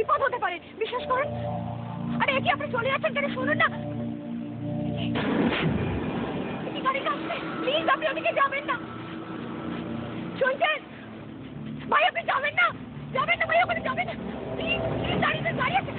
বিপদ হতে পারে, বিশ্বাস করুন। আরে কি আপনি চলে যাচ্ছেন কেন? শুনুন না, গাড়িটা আসছে, প্লিজ আপনি ওদিকে যাবেন না। শুনছেন ভাই? আপনি যাবেন না, যাবেন না ভাই, ওখানে যাবেন না প্লিজ। গাড়িতে গাড়ি আছে,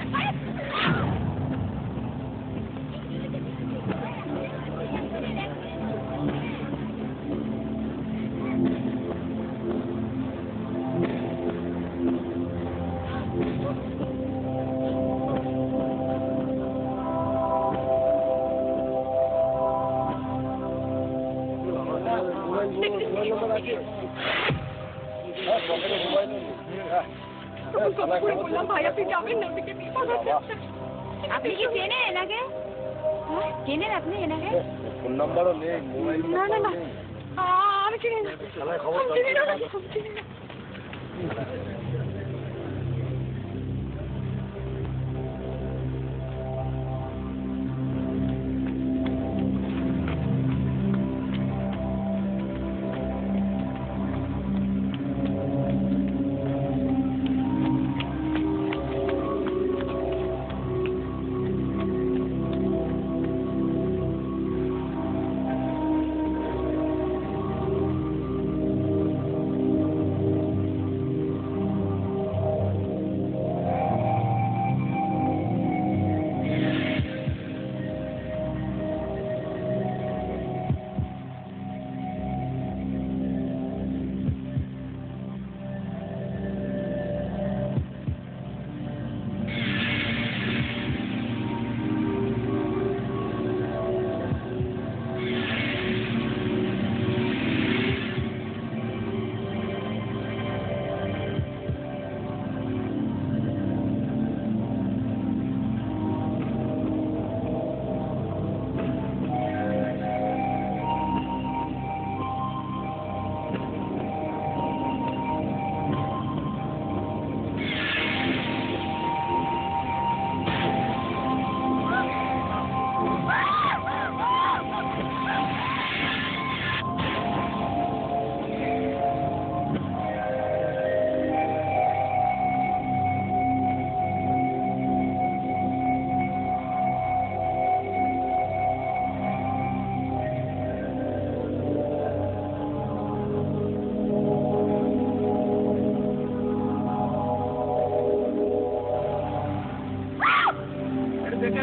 বললাম ভাই আপনি যাবেন না ওদিকে, বিপদ হচ্ছে। আপনি কি চেনেন এনাকে? চেনেন আপনি এনাকে? ফোন নাম্বারও নেই, মোবাইল না না না, আমি চিনি না, চিনি না।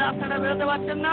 রাস্তাটা বেরোতে পারছেন না?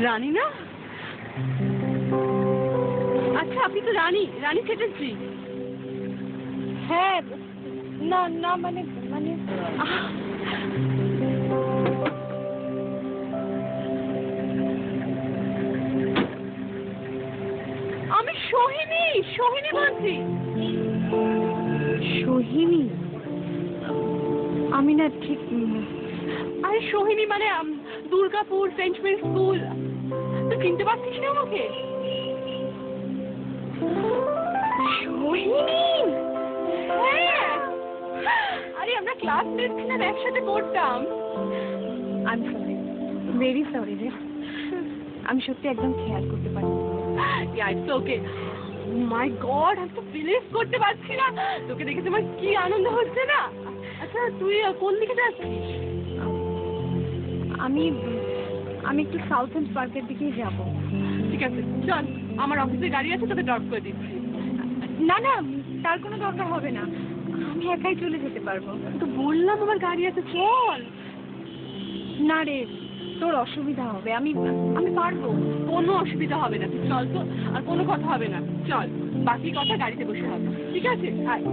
রানী না? আচ্ছা আপনি তো রানী চ্যাটার্জি? হ্যাঁ না না মানে মানে আমি সোহিনী বলছি। সোহিনী? আমি না ঠিক, আরে সোহিনী মানে দুর্গাপুর ফ্রেঞ্চ মিল স্কুল। তুই চিনতে পারছিস না আমাকে? সোহিনী? হ্যাঁ, আরে আমরা ক্লাসমেট ছিলাম, একসাথে পড়তাম। আমি সরি, ভেরি সরি রে, আমি সত্যি একদম খেয়াল করতে পারি। It's okay. মাই গড, আমি তো বিলিভ করতে পারছি না, তোকে দেখে তোমার কি আনন্দ হচ্ছে না। আচ্ছা তুই কোন দিকে যাচ্ছিস? আমি একটু সাউথ এন্ড পার্কের দিকেই যাব। ঠিক আছে চল, আমার অফিসে গাড়ি আছে, তোকে ড্রপ করে দিচ্ছি। না না, তার কোনো দরকার হবে না, আমি একাই চলে যেতে পারবো। তো বললাম আমার গাড়ি আছে, চল। না রে, তোর অসুবিধা হবে। আমি আমি পারবো। কোনো অসুবিধা হবে না, তুই চল তো। আর কোনো কথা হবে না, চল। বাকি কথা গাড়িতে বসে হবে, ঠিক আছে? আয়।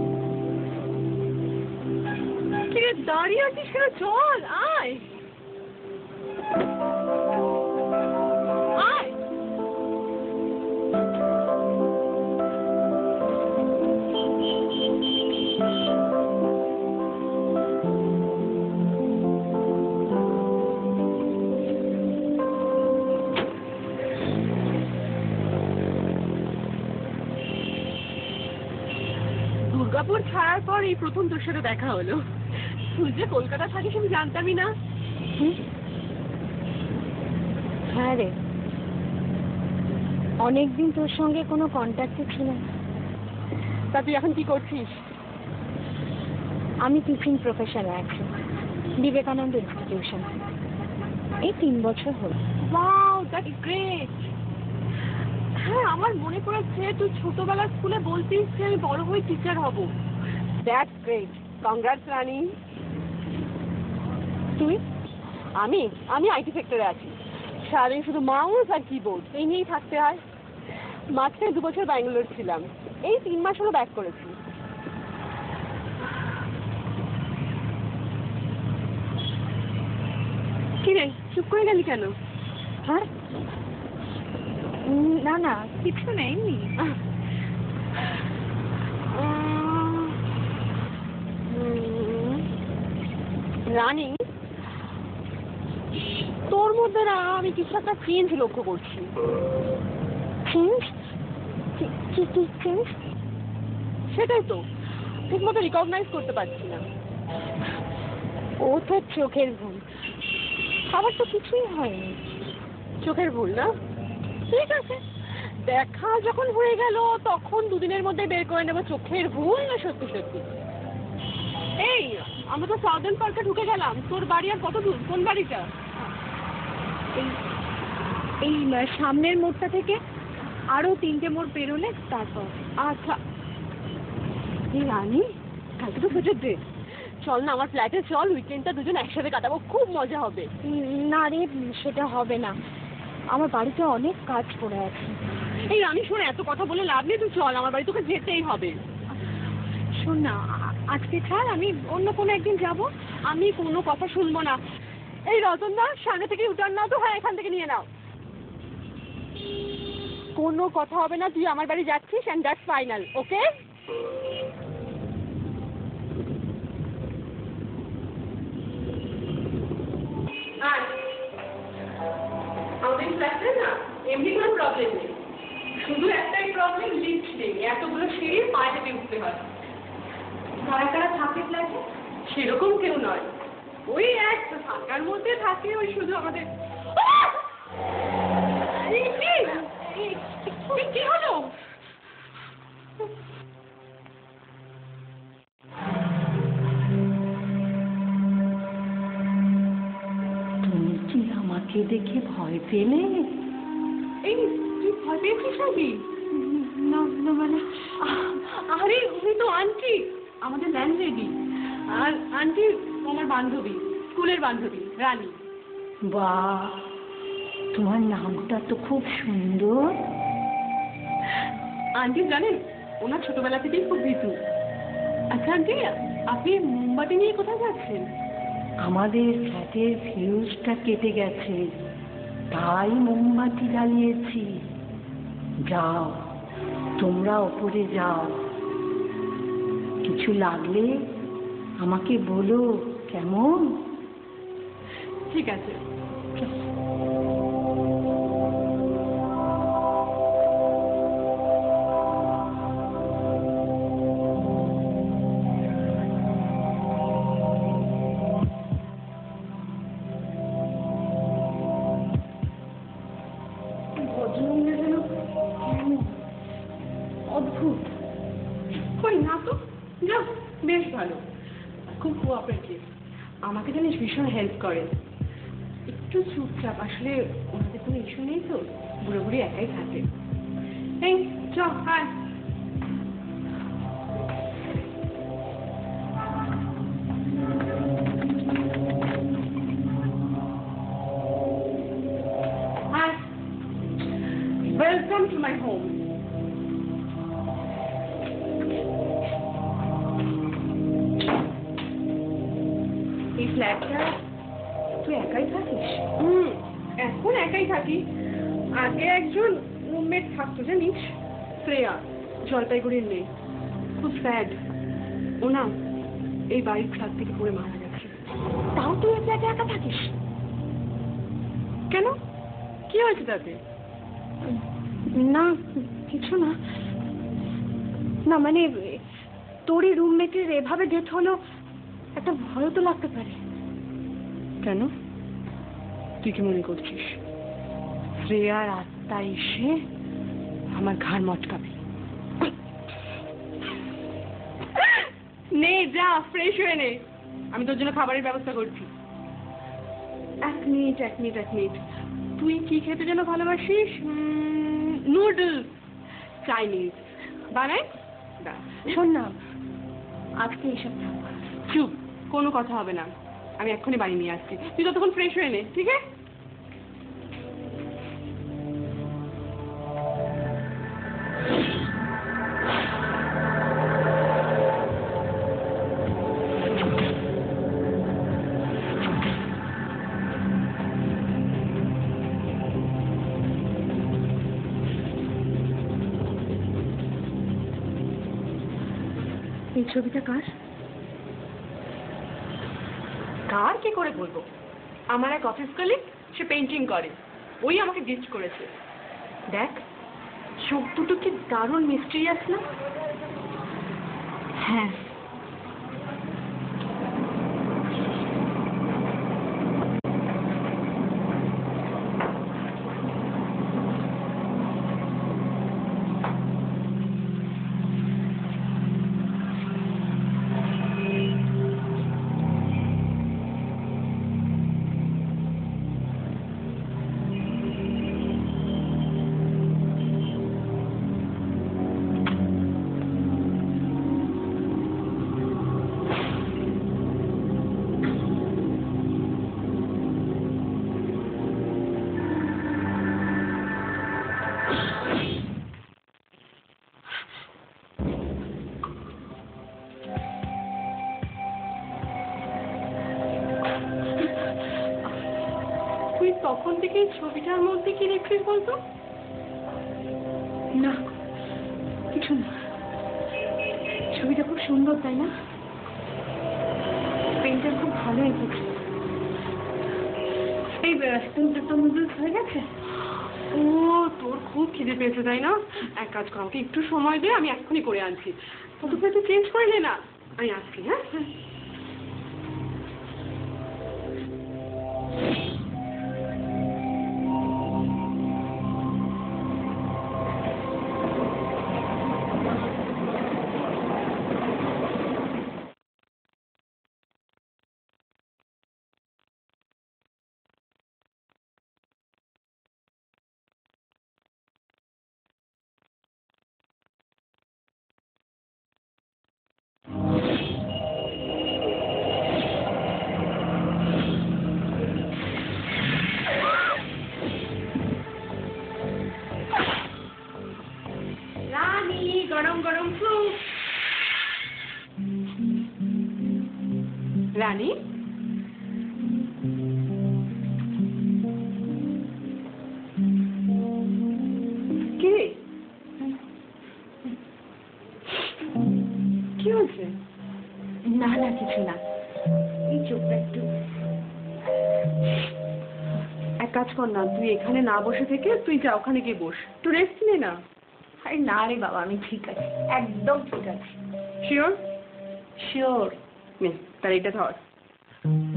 ঠিক আছে, দাঁড়িয়ে আছিস কেন? চল, আয় আয়। দুর্গাপুর ছাড়ার পর এই প্রথম তোর সাথে দেখা হলো। তুই যে কলকাতা থাকিস আমি জানতামই না। হ্যাঁ রে, অনেকদিন তোর সঙ্গে কোনো কন্ট্যাক্টে ছিল না। তা তুই এখন কি করছিস? আমি টিচিং প্রফেশনে আছি, বিবেকানন্দ ইনস্টিটিউশন। এই 3 বছর হলো। Wow, that's great. হ্যাঁ, আমার মনে পড়েছে তুই ছোটবেলার স্কুলে বলতিস যে আমি বড় হয়ে টিচার হব। দ্যাটস গ্রেট, কংগ্রাটস রানী। তুই? আমি আমি আইটি সেক্টরে আছি। সারাদিন শুধু মাউস আর কিবোর্ড এই নিয়েই থাকতে হয়। মাঝখানে 2 বছর ব্যাঙ্গালোর ছিলাম, এই 3 মাস হলো ব্যাক করেছি। কি রে, চুপ করে গেলি কেন? হ্যাঁ, না না, কিছু নেই। রানী, তোর মধ্যে না আমি কিছু একটা চেঞ্জ লক্ষ্য করছি। চেঞ্জ? কি চেঞ্জ? সেটাই তো, ঠিক মতো রিকগনাইজ করতে পারছি না। ও তো চোখের ভুল, খাবার তো কিছুই হয়নি। চোখের ভুল না? ঠিক আছে, দেখা যখন হয়ে গেল তখন 2 দিনের মধ্যে বের করে নেবো চোখের ভুল না সত্যি সত্যি। এই, আমরা তো সাউদার্ন পার্কে ঢুকে গেলাম। তোর বাড়ি আর কত দূর? কোন বাড়িটা? এই এই সামনের মোড়টা থেকে আরো 3টে মোড় পেরোলে তারপর। আচ্ছা। এই রানী, কালকে তো সুযোগ দে, চল না আমার ফ্ল্যাটে চল। উইকেন্ডটা দুজন একসাথে কাটাবো, খুব মজা হবে। না রে, সেটা হবে না, আমার বাড়িতে অনেক কাজ পড়ে আছে। এই রানী শোন, এত কথা বলে লাভ নেই, তুই চল আমার বাড়ি, তোকে যেতেই হবে। শোন না, আজকে ছাড়, আমি অন্য কোনো একদিন যাব। আমি কোনো কথা শুনবো না। এই রতনদা, সামনে থেকে উঠান নাও তো। হ্যাঁ, এখান থেকে নিয়ে নাও। কোনো কথা হবে না, তুই আমার বাড়ি যাচ্ছিস, এন্ড দ্যাটস ফাইনাল, ওকে? আমাদের ফ্ল্যাটে না এমনি কোনো প্রবলেম নেই, শুধু একটাই প্রবলেম, লিফট নেই। এতগুলো সিঁড়ি পায়ে হেঁটে উঠতে হয়। কারা কারা থাকে ফ্ল্যাটে? সেরকম কেউ নয়, ওই এক থাকার মধ্যে থাকে, ওই শুধু আমাদের। কি হলো? তুমি কি আমাকে দেখে ভয় পেলে? এই, তুই ভয় পেয়েছিস নাকি? না না, মানে আরে উনি তো আন্টি, আমাদের ল্যান্ডলেডি। আর আন্টি আমার বান্ধবী, স্কুলের বান্ধবী, রানী। বাহ, তোমার নামটা তো খুব সুন্দর। আন্টি জানেন, ওনার ছোটবেলা থেকেই খুব ভীতু। আচ্ছা আন্টি, আপনি মোমবাতি নিয়ে কোথায় যাচ্ছেন? আমাদের ফ্ল্যাটের ফিউজটা কেটে গেছে, তাই মোমবাতি জ্বালিয়েছি। যাও, তোমরা ওপরে যাও, কিছু লাগলে আমাকে বলো, কেমন? ঠিক আছে। অদ্ভুত। কই না তো, যা, বেশ ভালো, খুব কোঅপারেটিভ। আমাকে জানিস ভীষণ হেল্প করে। একটু চুপচাপ, আসলে ওনাদের কোনো ইস্যু নেই তো, বুড়ো বুড়ি একাই থাকে। এই চ, আয়। ফ্ল্যাটটা তুই একাই থাকিস? এখন একাই থাকি। আগে একজন রুমমেট থাকতো জানিস, শ্রেয়া, জলপাইগুড়ির মেয়ে, খুব স্যাড। ও না এই বাড়ির ছাদ থেকে পড়ে মারা গেছে। তাও তুই এই ফ্ল্যাটে একা থাকিস? কেন, কি হয়েছে তাতে? না কিছু না। না মানে তোরই রুমমেটের এভাবে ডেথ হলো, একটা ভয় তো লাগতে পারে। কেন, তুই কি মনে করছিস শ্রেয়ার আত্মা এসে আমার ঘাড় মটকাবে? নে যা, ফ্রেশ হয়ে নে, আমি তোর জন্য খাবারের ব্যবস্থা করছি। এক মিনিট, তুই কি খেতে যেন ভালোবাসিস? নুডলস, চাইনিজ বানাই? শোন না, আজকে এসব থাক। চুপ, কোনো কথা হবে না, আমি এক্ষুনি বাড়ি নিয়ে আসছি। তুই ততক্ষণ ফ্রেশ হয়ে নে, ঠিক আছে? এই ছবিটা কার? কার কি করে বলবো, আমার এক অফিস কলিগ, সে পেইন্টিং করে, ওই আমাকে গিফট করেছে। দেখ, চোখ দুটো কি দারুণ মিস্টিরিয়াস না? হ্যাঁ, তুই তখন থেকে এই ছবিটার মধ্যে কি দেখছিস বলতো? না কিছু না। ছবিটা খুব সুন্দর, তাই না? পেইন্টার খুব ভালো এঁকেছে। এই তোর নুডলস হয়ে গেছে? ও, তোর খুব খিদে পেয়েছে তাই না? এক কাজ কর, আমাকে একটু সময় দে, আমি এক্ষুনি করে আনছি। ততক্ষণ তুই চেঞ্জ করে নে না, আমি আসছি। হ্যাঁ, রানী, গরম গরম স্যুপ। রানী, কি রে? কি হয়েছে? না না কিছু না, এই চোখটা একটু। এক কাজ কর না, তুই এখানে না বসে থেকে তুই যা ওখানে গিয়ে বস, একটু রেস্ট নে না। আরে না রে বাবা, আমি ঠিক আছি, একদম ঠিক আছি। শিওর? শিওর। নে, তার এটা ধর।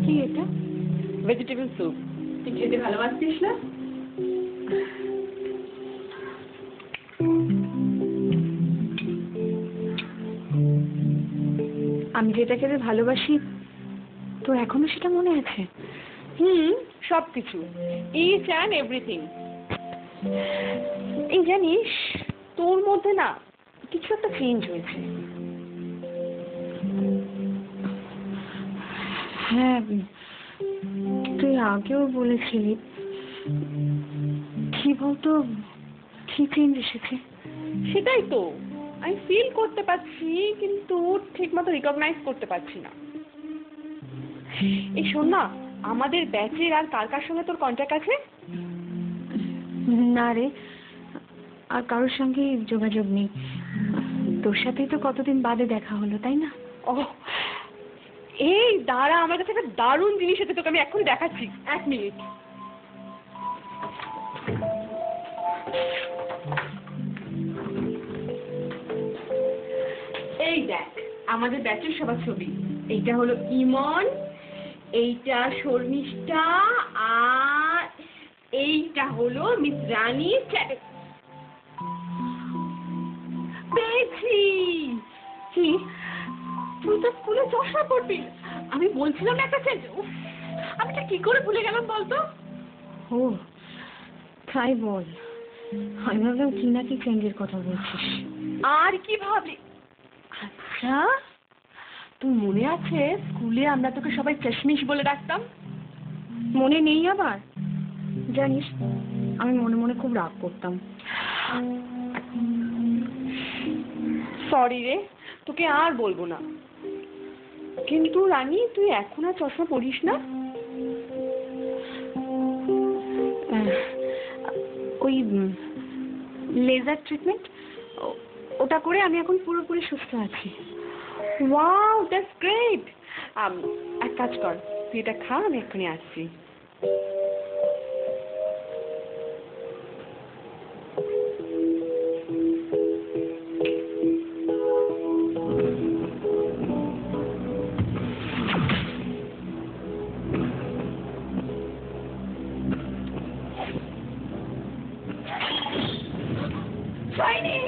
কি এটা? ভেজিটেবল স্যুপ, তুই খেতে ভালোবাসিস না? আমি যেটা খেতে ভালোবাসি তোর এখনো সেটা মনে আছে? সব কিছু, ইচ অ্যান্ড এভরিথিং। এই জানিস, তোর মধ্যে না কিছু একটা চেঞ্জ হয়েছে। হ্যাঁ, তুই আগেও বলেছিলি। কি বলতো, কি চেঞ্জ এসেছে? সেটাই তো আমি ফিল করতে পারছি, কিন্তু ঠিক মতো রিকগনাইজ করতে পারছি না। এই শোন না, আমাদের ব্যাচের আর কার কার সঙ্গে তোর কন্ট্যাক্ট আছে? না রে, আর কারোর সঙ্গে যোগাযোগ নেই। তোর সাথেই তো কতদিন বাদে দেখা হলো, তাই না? ও, এই দাঁড়া, আমার কাছে একটা দারুণ জিনিস আছে, তোকে আমি এখন দেখাচ্ছি, 1 মিনিট। এই দেখ আমাদের ব্যাচের সবার ছবি। এইটা হলো ইমন, এইটা শর্মিষ্ঠা, আর এইটা হলো মিস রানী চ্যাটার্জি। পেয়েছি। কি? তুই তো স্কুলে চশমা পড়বি। আমি বলছিলাম না একটা চেঞ্জ। আমি তো কি করে ভুলে গেলাম বলতো? ও তাই বল, আমি ভাবলাম কি না কি চেঞ্জের কথা বলছিস। আর কি ভাবলি? আচ্ছা, তোর মনে আছে স্কুলে আমরা তোকে সবাই চশমিশ বলে ডাকতাম? মনে নেই আবার? জানিস, আমি মনে মনে খুব রাগ করতাম। সরি রে, তোকে আর বলবো না। কিন্তু রানী, তুই এখন আর চশমা পরিস না? ওই লেজার ট্রিটমেন্ট, ওটা করে আমি এখন পুরোপুরি সুস্থ আছি। Wow, that's great. এক কাজ কর, তুই এটা খা, আমি এক্ষুনি আসছি। Shiny!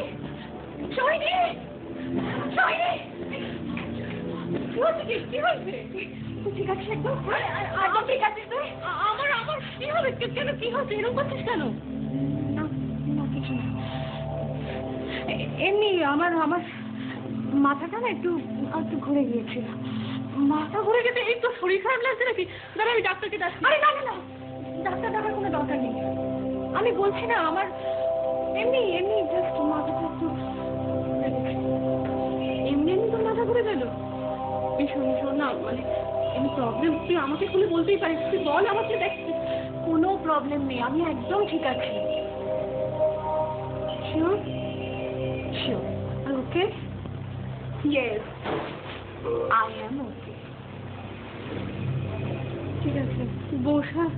Shiny! Shiny! কি হচ্ছে? কি হয়েছে? তুই ঠিক আছিস একদম? আর ঠিক আছিস তুই? আমার কি হবে? কেন কি হচ্ছে? এরকম করছিস কেন? না না, কিছু না, এমনি আমার মাথাটা না একটু একটু ঘুরে গিয়েছিল। মাথা ঘুরে গেছে? এই তো শরীর খারাপ লাগছে নাকি? দাঁড়া, আমি ডাক্তারকে ডাকছি। আরে না না না, ডাক্তার দেখার কোনো দরকার নেই। আমি বলছি না, আমার এমনি এমনি জাস্ট মাথাটা একটু এমনি তোর মাথা ঘুরে গেল? এই শোন না, মানে এমনি প্রবলেম তুই আমাকে খুলে বলতেই পারিস। তুই বল আমাকে, দেখ। কোনো প্রবলেম নেই, আমি একদম ঠিক আছি। Sure? Sure. Okay? Yes, I am okay. ঠিক আছে, বস। হ্যাঁ,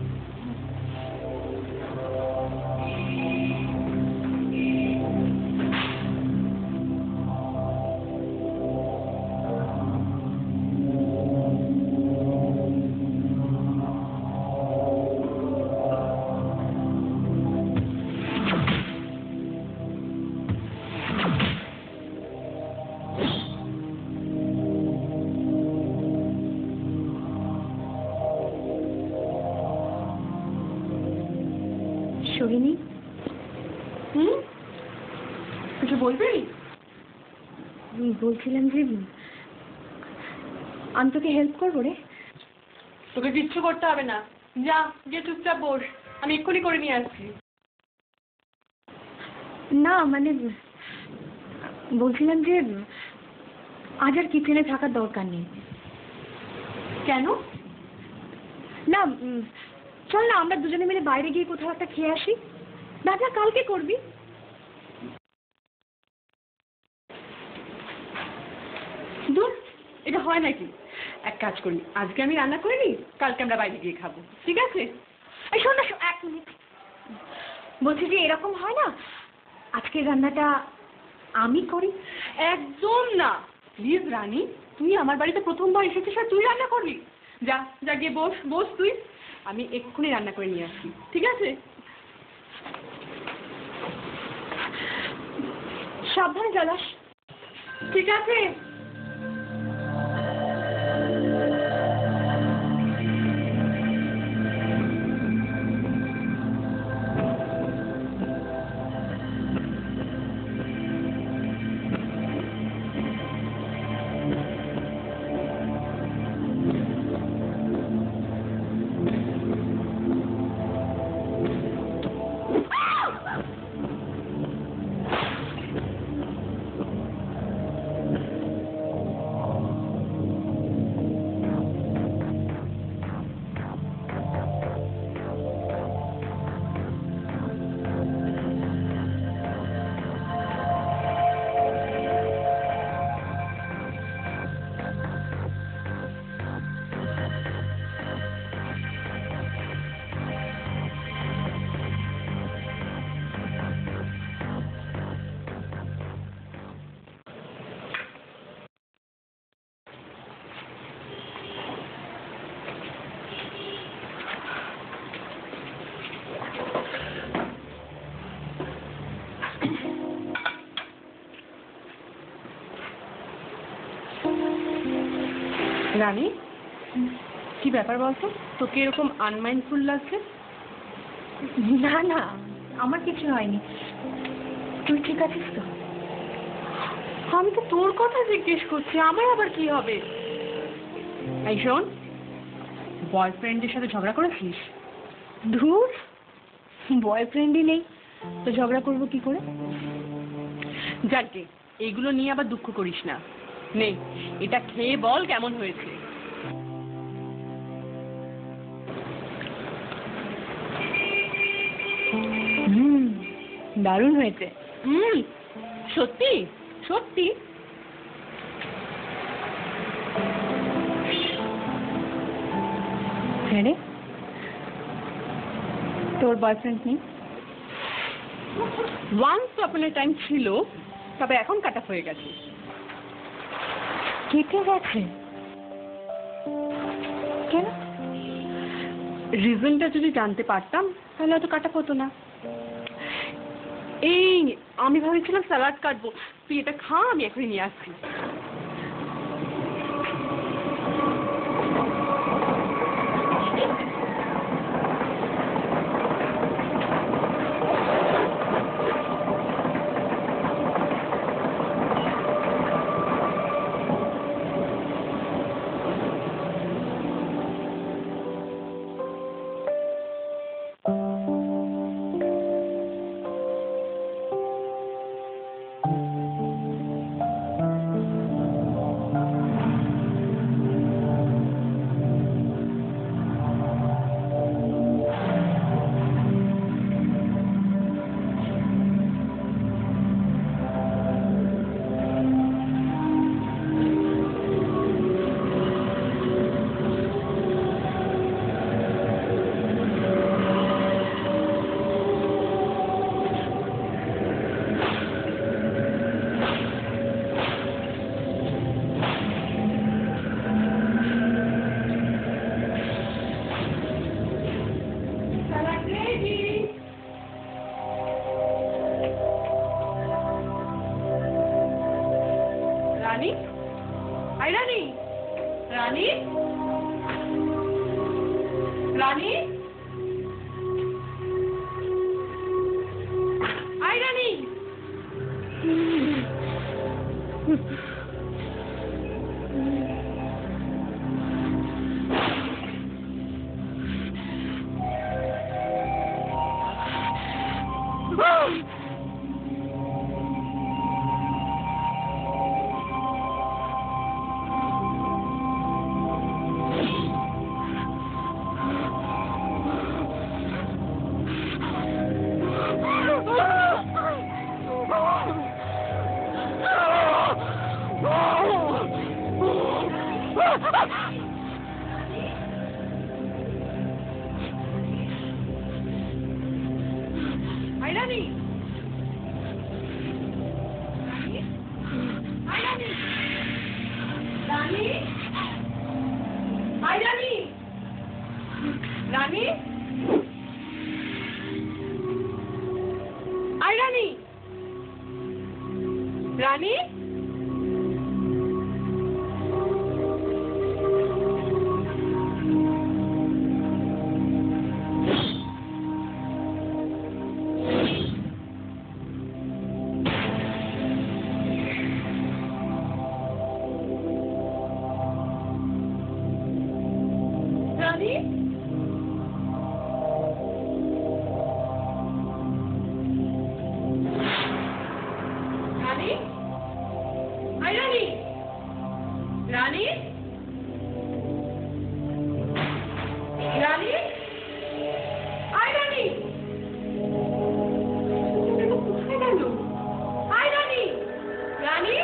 সোহিনী, কিছু বলবি? বলছিলাম যে আমি তোকে হেল্প করবো রে। তোকে কিচ্ছু করতে হবে না, যা গিয়ে চুপচাপ বস, আমি এক্ষুনি করে নিয়ে আসছি। না মানে বলছিলাম যে আজ আর কিচেনে থাকার দরকার নেই। কেন? না চল না, আমরা দুজনে মিলে বাইরে গিয়ে কোথাও একটা খেয়ে আসি। দাদা কালকে করবি। দূর, এটা হয় নাকি? এক কাজ করি, আজকে আমি রান্না করে নিই, কালকে আমরা বাইরে গিয়ে খাবো, ঠিক আছে? এই শোন না, 1 মিনিট। বলছি যে এরকম হয় না, আজকের রান্নাটা আমি করি। একদম না, প্লিজ রানী, তুই আমার বাড়িতে প্রথমবার এসেছিস আর তুই রান্না করবি? যা যা গিয়ে বস তুই, আমি এক্ষুনি রান্না করে নিয়ে আসছি, ঠিক আছে? সাবধানে চালাস। ঠিক আছে। রানী, কি ব্যাপার বলতো? তোকে এরকম আনমাইন্ডফুল লাগছে? না না, আমার কিছু হয়নি। তুই ঠিক আছিস তো? আমি তো তোর কথা জিজ্ঞেস করছি, আমার আবার কি হবে? এই শোন, বয়ফ্রেন্ডের সাথে ঝগড়া করেছিস? ধুর, বয়ফ্রেন্ডই নেই তো ঝগড়া করবো কি করে? যাকে, এইগুলো নিয়ে আবার দুঃখ করিস না। নে, এটা খেয়ে বল কেমন হয়েছে। দারুণ হয়েছে। সত্যি সত্যি? হ্যাঁ রে, তোর বয়ফ্রেন্ড নেই? ওয়ান্স আপন এ টাইম ছিল, তবে এখন কাট অফ হয়ে গেছে। কেটে গেছে? কেন? রিজনটা যদি জানতে পারতাম তাহলে হয়তো কাটা হতো না। এই, আমি ভাবছিলাম স্যালাড কাটবো, তুই এটা খা, আমি এখনই নিয়ে আসছি। রানী, আই রানী, রানী, রানী, আই রানী। আই রানী, আই রানী, রানী, আই রানী, রানী, আই রানী, রানী। রানী, রানী, আই রানী, রানী, রানী, আই রানী। এটা কোথায় গেল? আই রানী, রানী।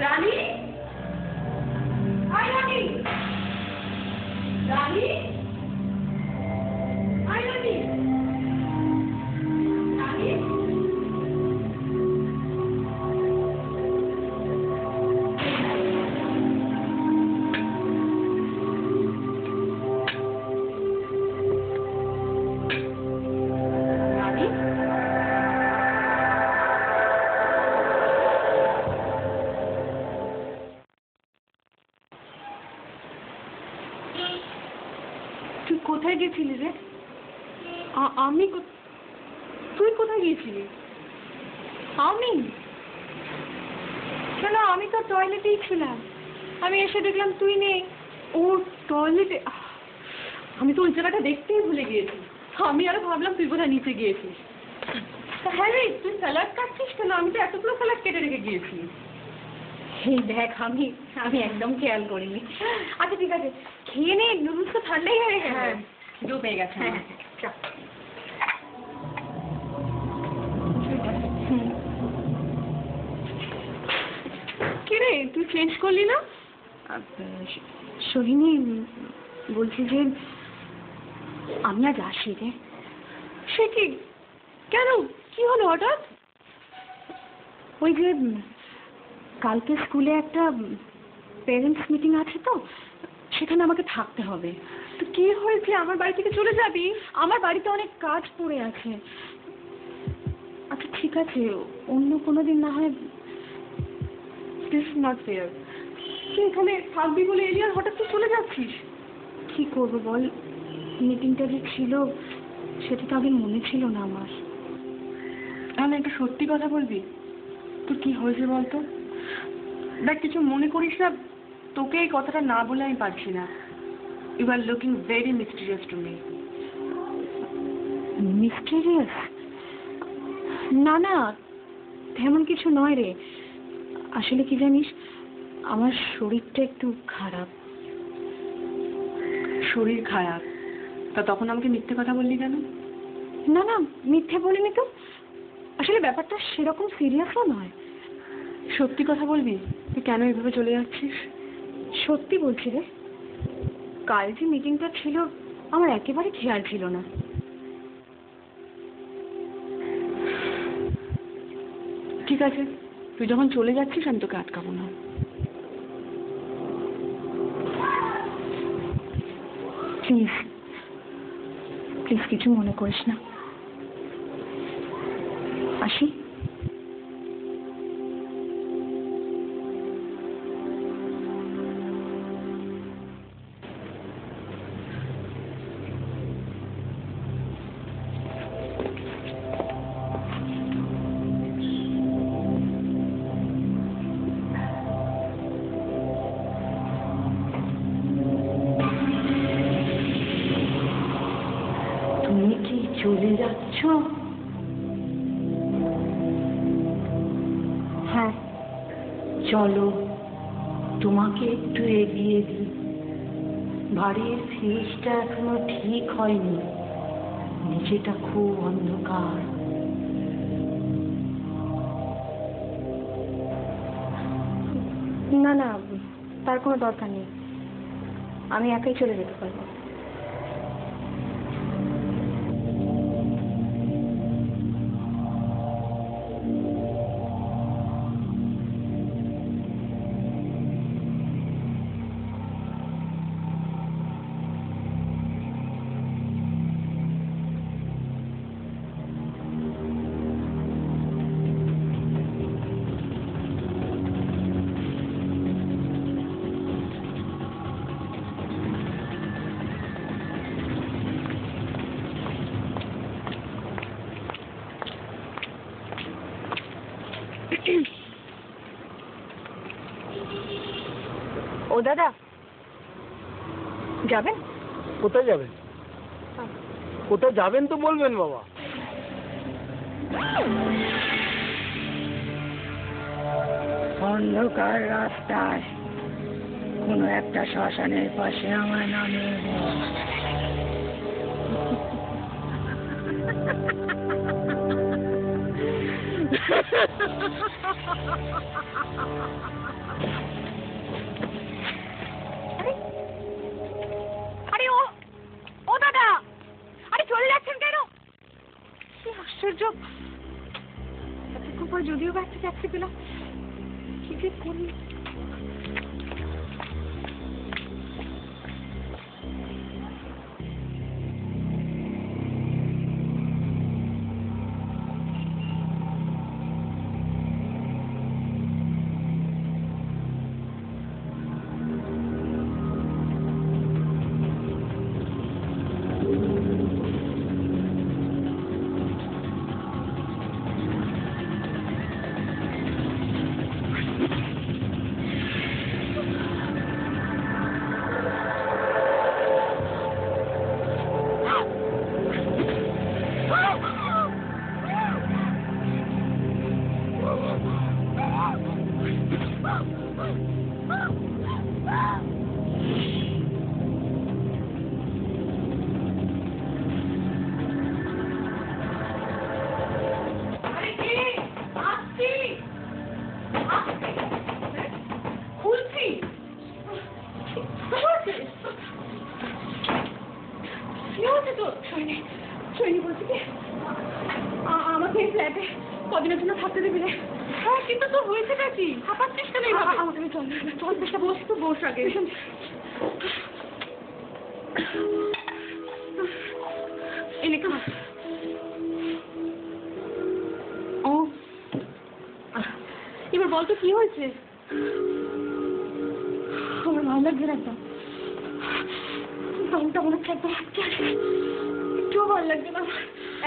রানী, আয় রানী, রানী, আয় রানী, রানী। তুই কোথায় গেছিলি রে? আমি তুই কোথায় গিয়েছিলি? আমি কেন? আমি তো টয়লেটেই ছিলাম। আমি এসে দেখলাম তুই নেই। ও টয়লেটে? আমি তো ওই জায়গাটা দেখতেই ভুলে গিয়েছি। আমি আরো ভাবলাম তুই বোধহয় নিচে গিয়েছিস। হ্যাঁ রে, তুই স্যালাড কাটছিস কেন? আমি তো এতগুলো স্যালাড কেটে রেখে গিয়েছি। এই দেখ, আমি একদম খেয়াল করিনি। আচ্ছা ঠিক আছে, খেয়ে নে, নুডলস তো ঠান্ডাই হয়ে গেছে। হ্যাঁ, খিদেও পেয়ে গেছে। হ্যাঁ চল। কি রে, তুই চেঞ্জ করলি না? সোহিনী, বলছি যে আমি আজ আসি রে। সে কি? কেন, কি হলো হঠাৎ? ওই যে কালকে স্কুলে একটা প্যারেন্টস মিটিং আছে, তো সেখানে আমাকে থাকতে হবে। তো কি হয়েছে, আমার বাড়ি থেকে চলে যাবি? আমার বাড়িতে অনেক কাজ পড়ে আছে। আচ্ছা ঠিক আছে, অন্য কোনো দিন না হয়। This is not fair. তুই এখানে থাকবি বলে এলি, আর হঠাৎ তুই চলে যাচ্ছিস। কি করবো বল, মিটিংটা যে ছিল সেটা তো আগে মনে ছিল না আমার। তাহলে একটু সত্যি কথা বলবি, তোর কি হয়েছে বলতো? দেখ, কিছু মনে করিস না, তোকে এই কথাটা না বলে আমি পারছি না। You are looking very mysterious to me. Mysterious? না না, তেমন কিছু নয় রে। আসলে কি জানিস, আমার শরীরটা একটু খারাপ। শরীর খারাপ? তা তখন আমাকে মিথ্যে কথা বললি কেন? না না, মিথ্যে বলিনি তো। আসলে ব্যাপারটা সেরকম সিরিয়াসও নয়। সত্যি কথা বলবি, তুই কেন এইভাবে চলে যাচ্ছিস? সত্যি বলছি রে, কাল যে মিটিংটা ছিল আমার একেবারে খেয়াল ছিল না। ঠিক আছে, তুই যখন চলে যাচ্ছিস আমি তোকে আটকাবো না। প্লিজ প্লিজ, কিছু মনে করিস না। আসি। তুমি কি চলে যাচ্ছ? হ্যাঁ চলো, তোমাকে একটু এগিয়ে দিই। বাড়ির ফিউজটা এখনো ঠিক হয়নি, নিচেটা খুব অন্ধকার। না না, তার কোনো দরকার নেই, আমি একাই চলে যেতে পারবো। ও দাদা, যাবেন? কোথায় যাবেন? কোথায় যাবেন তো বলবেন বাবা। অন্ধকার রাস্তায় কোনো একটা শ্মশানের পাশে আমার নামিয়ে দিন। দ্বিতীয় ব্যাগটা ট্যাক্সি পেলাম, কি যে করি। আমাকে এই ফ্ল্যাটে কদিনের জন্য থাকতে দেবে? হ্যাঁ, কিন্তু তোর হয়েছেটা কি? হাঁপাচ্ছিস কেন এইভাবে? আমাকে চল চল, চেষ্টা বস, তো বস আগে। এনে খা। ও এবার বল তো কি হয়েছে? আমার ভালো লাগছে না একদম, দমটা মনে হচ্ছে একদম একটুও ভালো লাগছে না।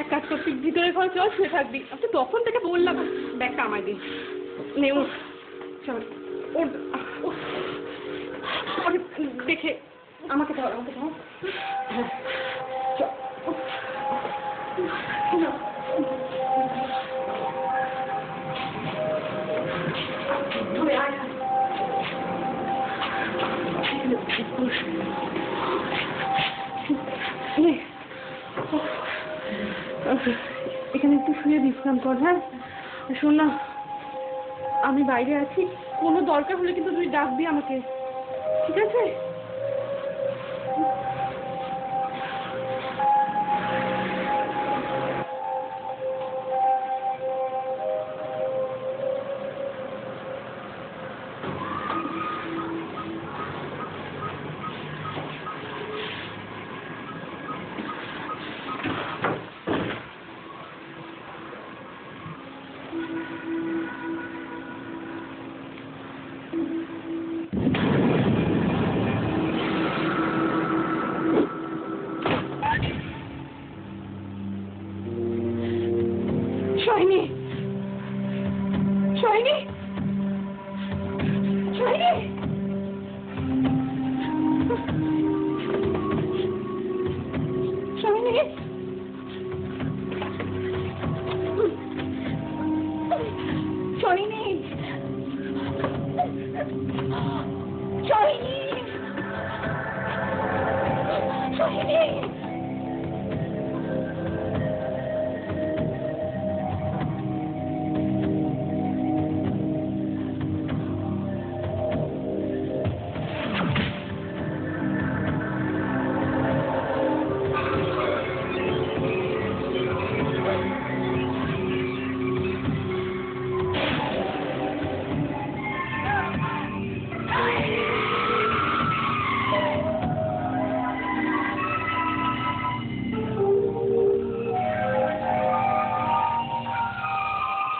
এক কাজ করছি, ভিতরে ঘরে চল, শুয়ে থাকবি। আমি তো তখন থেকে বললাম ব্যাগটা আমায় দিই। নে ওর, চল ওর দেখে আমাকে ধর, আমাকে ধর। হ্যাঁ চল। এখানে একটু শুয়ে বিশ্রাম কর। হ্যাঁ শোন না, আমি বাইরে আছি, কোনো দরকার হলে কিন্তু তুই ডাকবি আমাকে, ঠিক আছে? Shiny! Shiny! Shiny! Shiny! Shiny! Shiny! Shiny!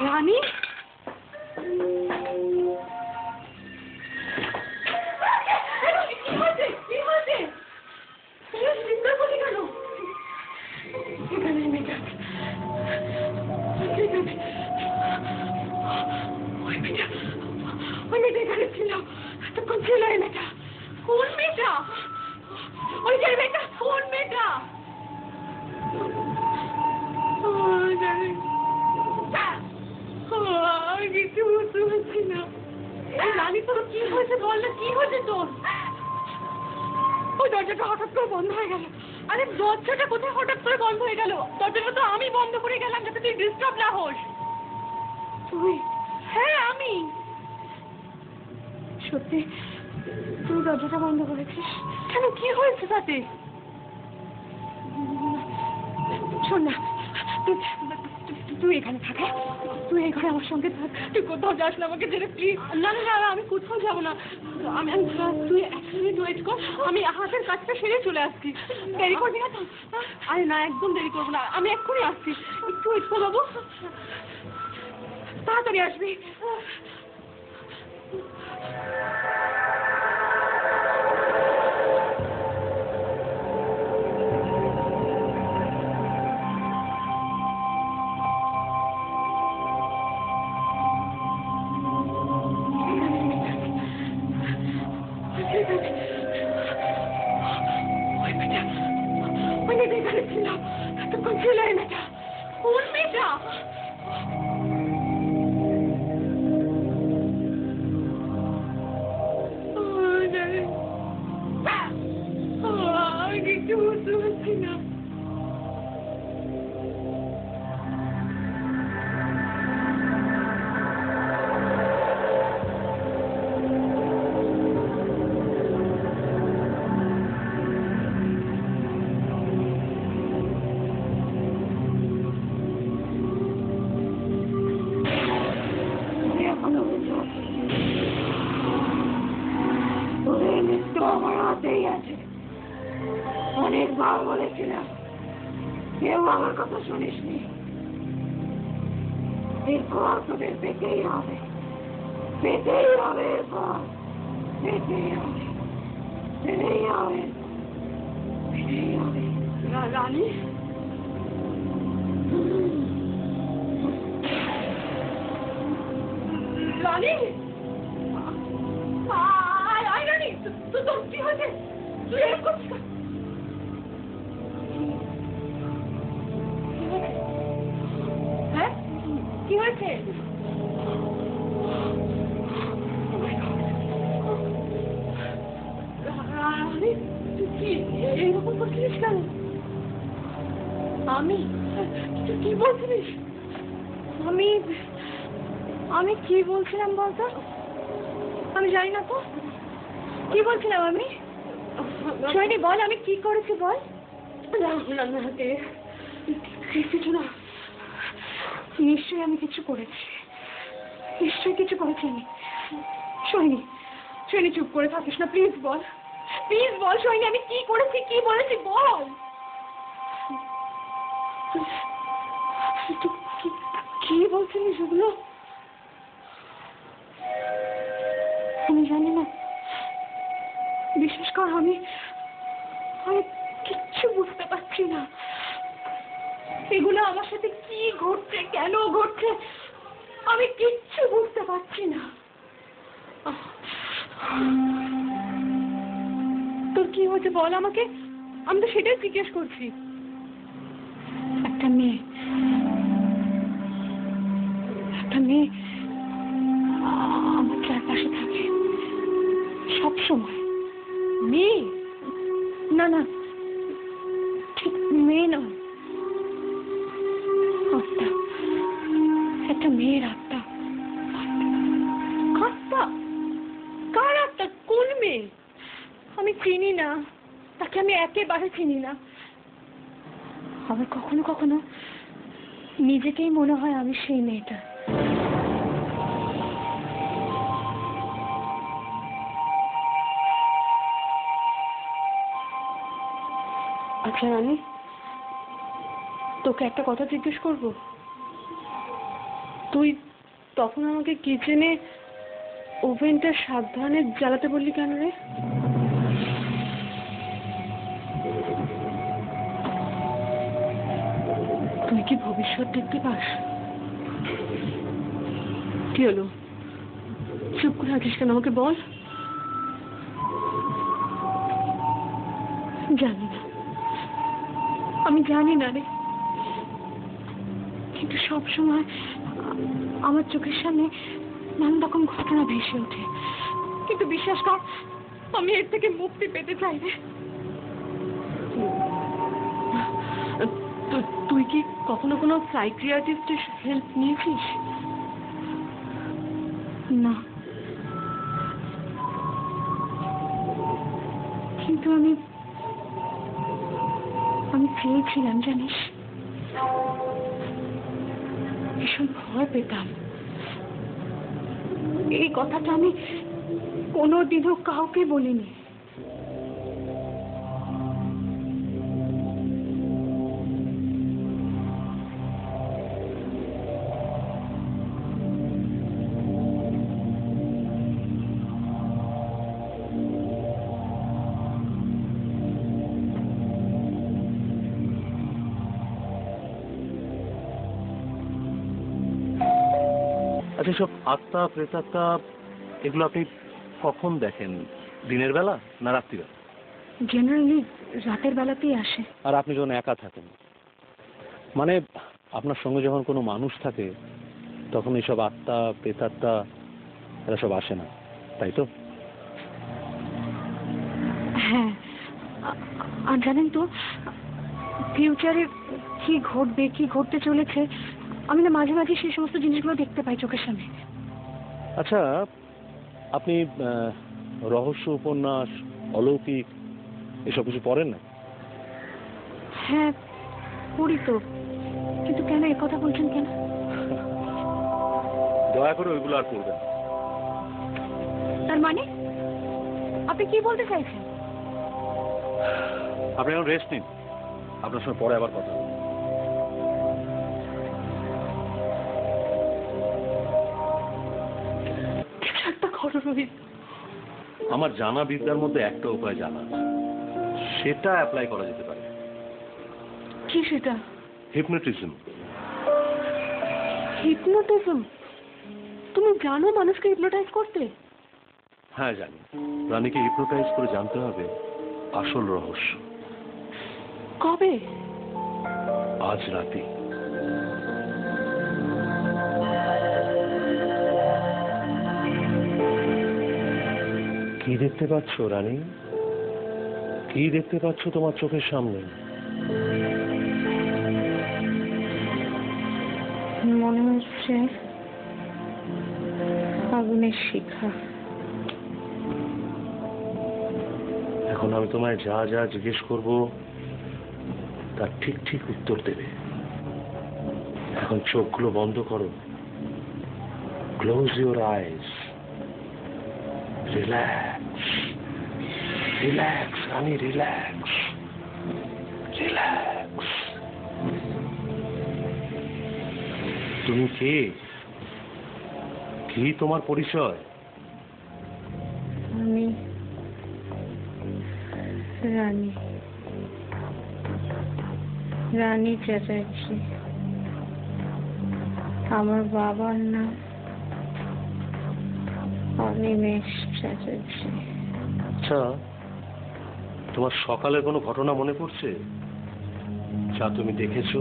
রানী, কি হয়েছে? কি হয়েছে? চিৎকার করলি কেন? এখানে মেয়েটা, ওই মেয়েটা এখানে ছিল, এতক্ষণ ছিল এই মেয়েটা। কোন মেয়েটা? ওই যে মেয়েটা, কোন মেয়েটা? জানি আমি কিছু বুঝতে পারছি না। রানী, তোর কি হয়েছে বল না, কি হয়েছে তোর? ওই দরজাটা হঠাৎ করে বন্ধ হয়ে গেল। আরে দরজাটা কোথায় হঠাৎ করে বন্ধ হয়ে গেল? দরজাটা তো আমি বন্ধ করে গেলাম যাতে তুই ডিস্টার্ব না হোস। তুই? হ্যাঁ আমি। সত্যি তুই দরজাটা বন্ধ করেছিস? কেন, কি হয়েছে তাতে? শোন না, তুই তুই এখানে থাক, হ্যাঁ? তুই এই ঘরে আমার সঙ্গে থাক, তুই কোথাও যাস না আমাকে ছেড়ে প্লিজ। না না না, আমি কোথাও যাবো না। আমি তুই এক মিনিট ওয়েট কর, আমি হাতের কাজটা সেরে চলে আসছি। দেরি করবি না তো? আরে না, একদম দেরি করবো না, আমি এক্ষুনি আসছি। একটু ওয়েট কর বাবু, তাড়াতাড়ি আসবি। আমার হাতেই আছে। অনেকবার বলেছিলাম, কেউ আমার কথা শুনিসনি। এরপর তোদের পেতেই হবে, পেতেই হবে, এরপর পেতেই হবে, পেতেই হবে, পেতেই হবে। রানী, রানী, আয় রানী, তোর কি হয়েছে? তুই এরকম করছিস? হ্যাঁ, কি হয়েছে? তুই কি এরকম করছিস কেন? আমি? তুই কি বলছিলিস? আমি কি বলছিলাম বলতো? আমি জানি না তো। কি বলছিলাম আমি? সোহিনী বল, আমি কি করেছি বল। কিছু না। নিশ্চয়ই আমি কিছু করেছি, নিশ্চয়ই কিছু করেছি আমি। সোহিনী, সোহিনী চুপ করে থাকিস না, প্লিজ বল, প্লিজ বল সোহিনী, আমি কি করেছি, কি বলেছি বল। কি বলছিলিস ওগুলো? আমি জানি না, বিশেষ কর আমি কিচ্ছু বুঝতে পারছি না। এগুলো আমার সাথে কি ঘটছে, কেন ঘটছে, আমি কিচ্ছু বুঝতে পারছি না। তোর কি হয়েছে বল আমাকে, আমি তো সেটাই জিজ্ঞেস করছি। একটা মেয়ে আমার চারপাশে থাকে সব সময়। মেয়ে? না না, ঠিক মেয়ে নয়, আত্মা, একটা মেয়ের আত্মা। আত্মা? কার আত্মা? কোন মেয়ে? আমি চিনি না তাকে, আমি একেবারে চিনি না। আবার কখনো কখনো নিজেকেই মনে হয় আমি সেই মেয়েটা। আচ্ছা রানী, তোকে একটা কথা জিজ্ঞেস করবো। তুই তখন আমাকে কিচেনে ওভেনটা সাবধানে জ্বালাতে বললি কেন রে? তুই কি ভবিষ্যৎ দেখতে পাস? কি হলো, চুপ করে আছিস কেন? আমাকে বল। জানি না, আমি জানি না রে, কিন্তু সব সময় আমার চোখের সামনে নানা রকম ঘটনা ভেসে ওঠে। কিন্তু বিশ্বাস কর, আমি এর থেকে মুক্তি পেতে চাই রে। তুই কি কখনো কোনো সাইকিয়াট্রিস্টের হেল্প নিয়েছিস? না, কিন্তু আমি চেয়েছিলাম জানিস। ভীষণ ভয় পেতাম। এই কথাটা আমি কোনোদিনও কাউকে বলিনি। আচ্ছা, সব আত্মা প্রেতাত্মা এগুলো আপনি কখন দেখেন? দিনের বেলা না রাত্রিবেলা? জেনারেলি রাতের বেলাতেই আসে। আর আপনি যখন একা থাকেন, মানে আপনার সঙ্গে যখন কোনো মানুষ থাকে, তখন এইসব আত্মা প্রেতাত্মা এরা সব আসে না, তাই তো? হ্যাঁ, আর জানেন তো ফিউচারে কি ঘটবে, কি ঘটতে চলেছে, আমি না মাঝে মাঝে সেই সমস্ত জিনিসগুলো দেখতে পাই চোখের সামনে। আচ্ছা, আপনি রহস্য উপন্যাস, অলৌকিক এসব কিছু পড়েন না? হ্যাঁ পড়ি তো, কিন্তু কেন এ কথা বলছেন কেন? দয়া করে ওইগুলো আর পড়বেন। তার মানে আপনি কি বলতে চাইছেন? আপনি এখন রেস্ট নিন, আপনার সঙ্গে পরে আবার কথা হবে। আমার জানা বিদ্যার মধ্যে একটা উপায় জানা আছে, সেটা অ্যাপ্লাই করা যেতে পারে। কি সেটা? হিপনোটিজম। হিপনোটিজম? তুমি জানো মানুষকে হিপনোটাইজ করতে? হ্যাঁ জানি। রানীকে হিপনোটাইজ করে জানতে হবে আসল রহস্য। কবে? আজ রাতে। কি দেখতে পাচ্ছ রানী? কি দেখতে পাচ্ছ তোমার চোখের সামনে? মনে হচ্ছে আগুনের শিখা। এখন আমি তোমায় যা যা জিজ্ঞেস করব তার ঠিক ঠিক উত্তর দেবে। এখন চোখগুলো বন্ধ করো। Close your eyes. Relax, relax Rani, relax, relax. তুমি কে? কি তোমার পরিচয়? আমি রানী, রানী চ্যাটার্জি। আমার বাবার নাম অনিমেষ চ্যাটার্জি। আচ্ছা, তোমার সকালের কোনো ঘটনা মনে পড়ছে যা তুমি দেখেছো?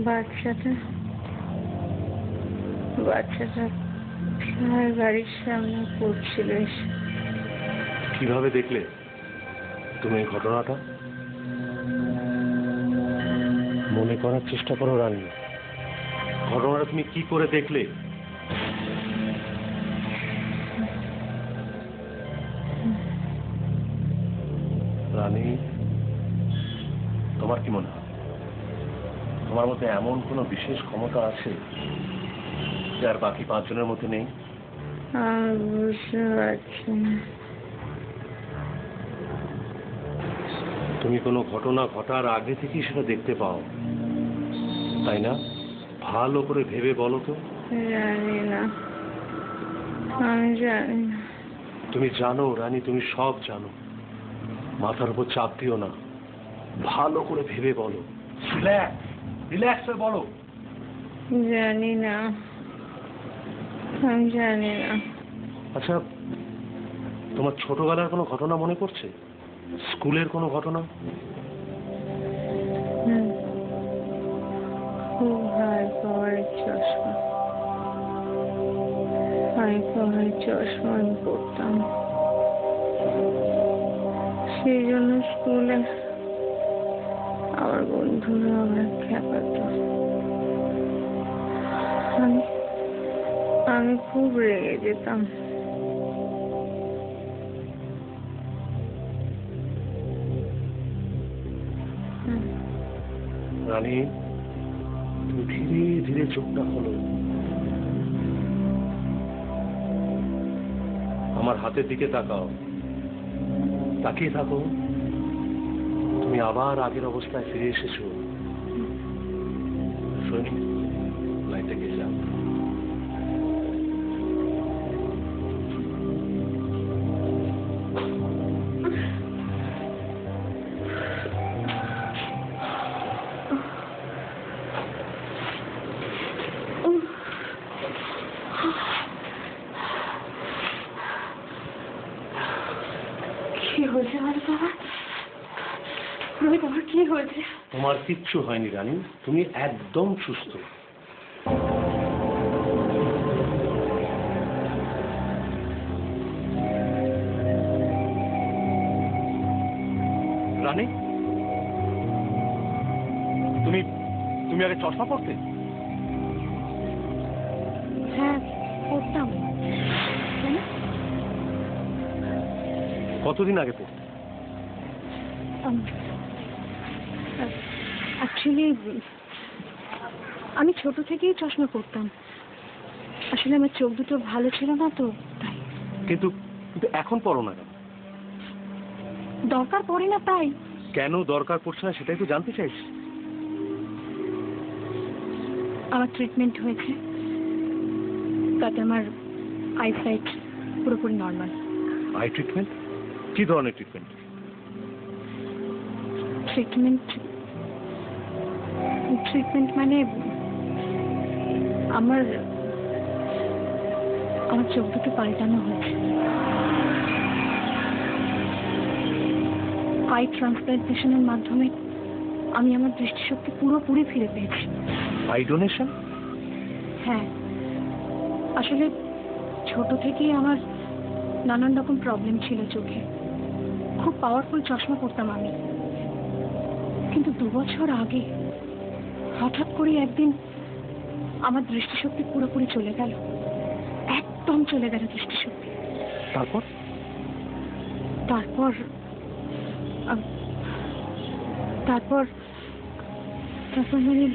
বাচ্চাটা গাড়ির সামনে পড়ছিল। কিভাবে দেখলে তুমি এই ঘটনাটা? মনে করার চেষ্টা করো রানী, ঘটনাটা তুমি কি করে দেখলে? রানী, তোমার কি মনে হয় তোমার মধ্যে এমন কোনো বিশেষ ক্ষমতা আছে যার বাকি 5 জনের মধ্যে নেই? বুঝতে পারছি না। তুমি কোনো ঘটনা ঘটার আগে থেকেই সেটা দেখতে পাও, তাই না? ভালো করে ভেবে বলো তো। জানি না, আমি জানি না। তুমি জানো রানী, তুমি সব জানো। মাথার উপর চাপ দিও না, ভালো করে ভেবে বলো। রিল্যাক্স, রিল্যাক্স হয়ে বলো। জানি না, আমি জানি না। আচ্ছা, তোমার ছোটবেলার কোনো ঘটনা মনে পড়ছে? স্কুলের কোনো ঘটনা? খুব হাই পাওয়ারের চশমা, হাই পাওয়ারের চশমা আমি পড়তাম। সেই জন্য স্কুলে আমার বন্ধুরা আমরা খেপাতো। আমি খুব রেগে যেতাম। রানী, তুমি ধীরে ধীরে চোখটা খোলো। আমার হাতের দিকে তাকাও, তাকিয়ে থাকো। তুমি আবার আগের অবস্থায় ফিরে এসেছো। শোনি, লাইটটা কে যাও। কি হয়েছে আমার বাবা? রোহিত, আমার কি হয়েছে? তোমার কিচ্ছু হয়নি রানী, তুমি একদম সুস্থ। রানী, তুমি তুমি আগে চশমা পড়তে? হ্যাঁ, পড়তাম। কেন? কতদিন আগে পড়তে? অ্যাকচুয়ালি আমি ছোট থেকেই চশমা পরতাম। আসলে আমার চোখ দুটো ভালো ছিল না তো, তাই। কিন্তু কিন্তু এখন পড়ো না কেন? দরকার পড়ে না তাই। কেন দরকার পড়ছে না সেটাই তো জানতে চাইছি। আমার ট্রিটমেন্ট হয়েছে, তাতে আমার আইসাইট পুরোপুরি নর্মাল। I treatment? কি ধরনের ট্রিটমেন্ট? ট্রিটমেন্ট মানে আমার চোখ দুটো পাল্টানো হয়েছে। আই ট্রান্সপ্লান্টেশনের মাধ্যমে আমি আমার দৃষ্টিশক্তি পুরোপুরি ফিরে পেয়েছি। Eye donation? হ্যাঁ, আসলে ছোট থেকেই আমার নানান রকম প্রবলেম ছিল চোখে। খুব পাওয়ারফুল চশমা পরতাম আমি, কিন্তু 2 বছর আগে হঠাৎ করে একদিন আমার দৃষ্টিশক্তি পুরোপুরি চলে গেল। একদম চলে গেল দৃষ্টিশক্তি। তারপর? তারপর তারপর তারপর মানে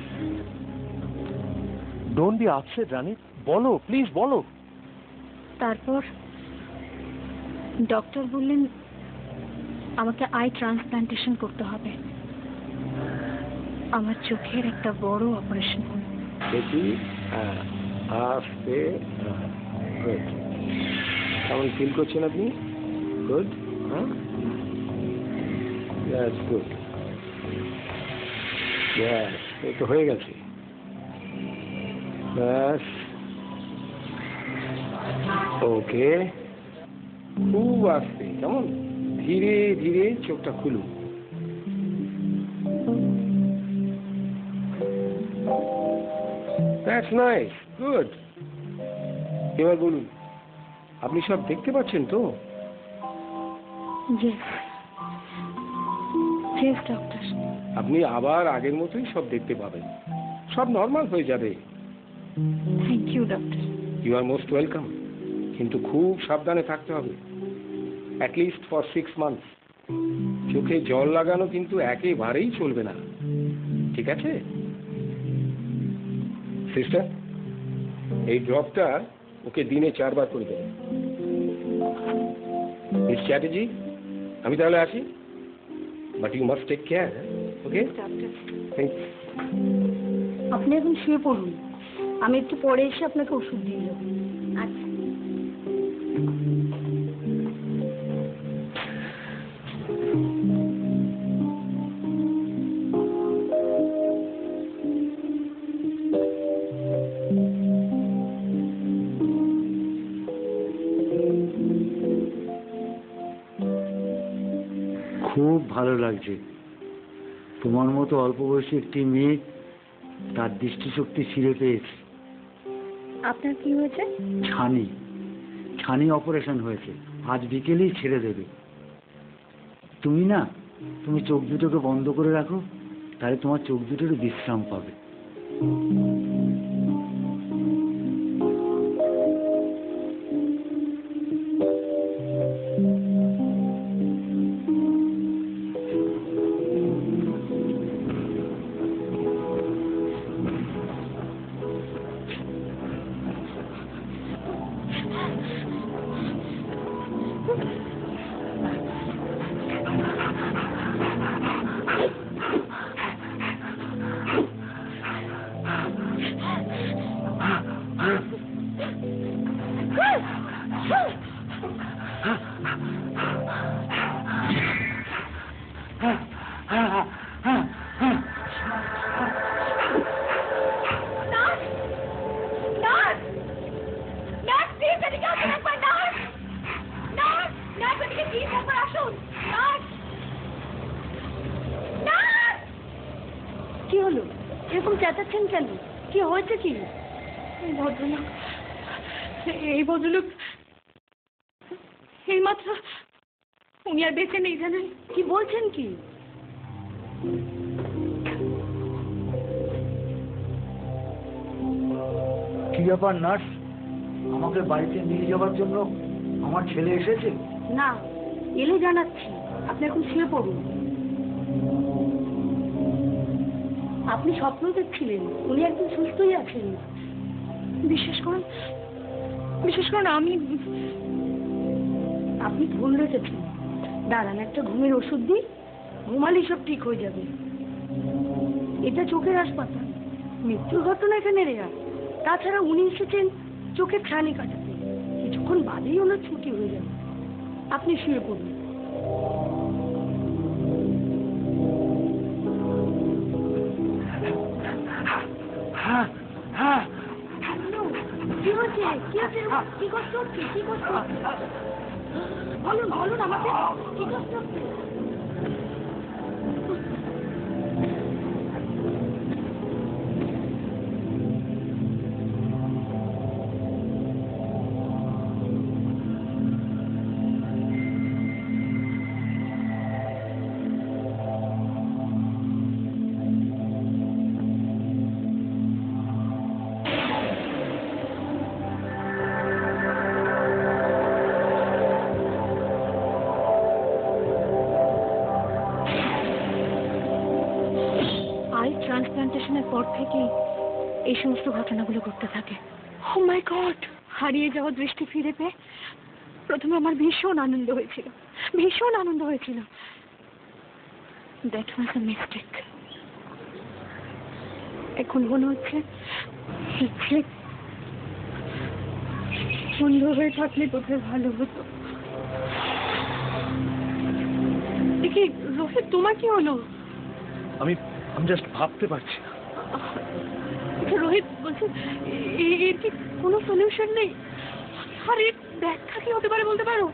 ডোন্ট বি আপসেট রানী, বলো প্লিজ বলো। তারপর ডক্টর বললেন আমাকে আই ট্রান্সপ্লান্টেশন করতে হবে। আমার চোখের একটা বড় অপারেশন হলো। দেখি, হ্যাঁ, আস্তে, গুড। কেমন ফিল করছেন আপনি? গুড, হ্যাঁ, দ্যাটস গুড। ব্যাস, এই তো হয়ে গেছে। ব্যাস, ওকে। খুব আস্তে, কেমন? ধীরে ধীরে চোখটা খুলুন। That's nice, good. এবার বলুন, আপনি সব দেখতে পাচ্ছেন তো? Yes doctor. আপনি আবার আগের মতোই সব দেখতে পাবেন, সব নর্মাল হয়ে যাবে। Thank you doctor. You are most welcome. কিন্তু খুব সাবধানে থাকতে হবে, অ্যাটলিস্ট ফর 6 মান্থস। চোখে জল লাগানো কিন্তু একেবারেই চলবে না, ঠিক আছে? সিস্টার, এই ড্রপটা ওকে দিনে 4 বার করে দেবেন। মিস চ্যাটার্জি, আমি তাহলে আসি, but you must take care. Okay, thank you. আপনি এখন শুয়ে পড়ুন, আমি একটু পরে এসে আপনাকে ওষুধ দিয়ে দেবো। আচ্ছা। খুব ভালো লাগছে। তোমার মতো অল্প বয়সী একটি মেয়ে তার দৃষ্টিশক্তি ফিরে পেয়েছে। আপনার কি হয়েছে? ছানি অপারেশন হয়েছে, আজ বিকেলেই ছেড়ে দেবে। তুমি চোখ দুটোকে বন্ধ করে রাখো, তাহলে তোমার চোখ দুটোর বিশ্রাম পাবে। যাচ্ছেন কেন? কি হয়েছে কি? এই ভদ্রলোক এই মাত্র উনি আর বেঁচে নেই জানেন। কি বলছেন কি? কি ব্যাপার নার্স, আমাকে বাড়িতে নিয়ে যাওয়ার জন্য আমার ছেলে এসেছে? না, এলে জানাচ্ছি। আপনি এখন শুয়ে পড়ুন। আপনি স্বপ্ন দেখছিলেন, উনি একদম সুস্থই আছেন। বিশ্বাস করুন আমি আপনি ভুল রেখেছেন। দাঁড়ান, একটা ঘুমের ওষুধ দিই, ঘুমালেই সব ঠিক হয়ে যাবে। এটা চোখের হাসপাতাল, মৃত্যুর ঘটনা এখানে রেয়ার। তাছাড়া উনি এসেছেন চোখের ছানি কাটাতে, কিছুক্ষণ বাদেই ওনার ছুটি হয়ে যাবে। আপনি শুয়ে পড়ুন। কি হচ্ছে? কি হচ্ছে? কি কষ্ট হচ্ছে? কি কষ্ট হচ্ছে? বলুন বলুন আমাকে, কি কষ্ট হচ্ছে? ট্রান্সপ্লান্টেশনের পর থেকেই এই সমস্ত ঘটনাগুলো ঘটতে থাকে। ও মাই গড! হারিয়ে যাওয়া দৃষ্টি ফিরে পেয়ে প্রথমে আমার ভীষণ আনন্দ হয়েছিল। That was a mistake. এখন মনে হচ্ছে বন্ধ হয়ে থাকলে বোধহয় ভালো হতো। দেখি রোহিত, তোমার কি হলো? আমি জাস্ট ভাবতে পারছি না। রোহিত বলছি, এর কি কোনো সলিউশন নেই? আর এর ব্যাখ্যা কি হতে পারে বলতে পারো?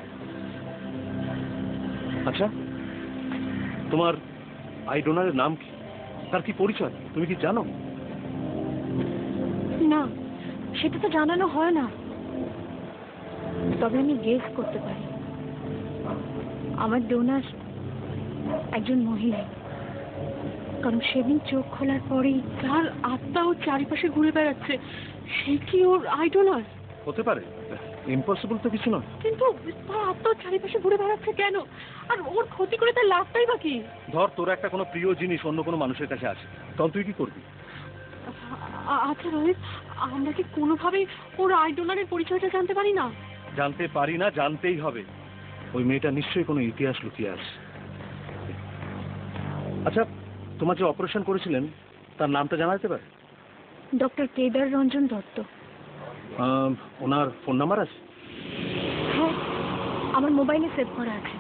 আচ্ছা, তোমার আই ডোনারের নাম কি, তার কি পরিচয়, তুমি কি জানো? না, সেটা তো জানানো হয় না। তবে আমি গেস করতে পারি আমার ডোনার একজন মহিলা, কারণ সেদিন চোখ খোলার পরেই তার আত্মা ওর চারিপাশে ঘুরে বেড়াচ্ছে। সে কি ওর আইডলার? হতে পারে, ইম্পসিবল তো কিছু নয়। কিন্তু তার আত্মা ওর চারিপাশে ঘুরে বেড়াচ্ছে কেন? আর ওর ক্ষতি করে তার লাভটাই বা কি? ধর তোর একটা কোনো প্রিয় জিনিস অন্য কোনো মানুষের কাছে আছে, তখন তুই কি করবি? আচ্ছা রোহিত, আমরা কি কোনোভাবেই ওর আইডলারের পরিচয়টা জানতে পারি না? জানতে পারি না, জানতেই হবে। ওই মেয়েটা নিশ্চয়ই কোনো ইতিহাস লুকিয়ে আছে। আচ্ছা, তোমার যে অপারেশন করেছিলেন তার নামটা জানা যেতে পারে? ডক্টর কেদার রঞ্জন দত্ত। ওনার ফোন নাম্বার আছে? হ্যাঁ, আমার মোবাইলে সেভ করা আছে।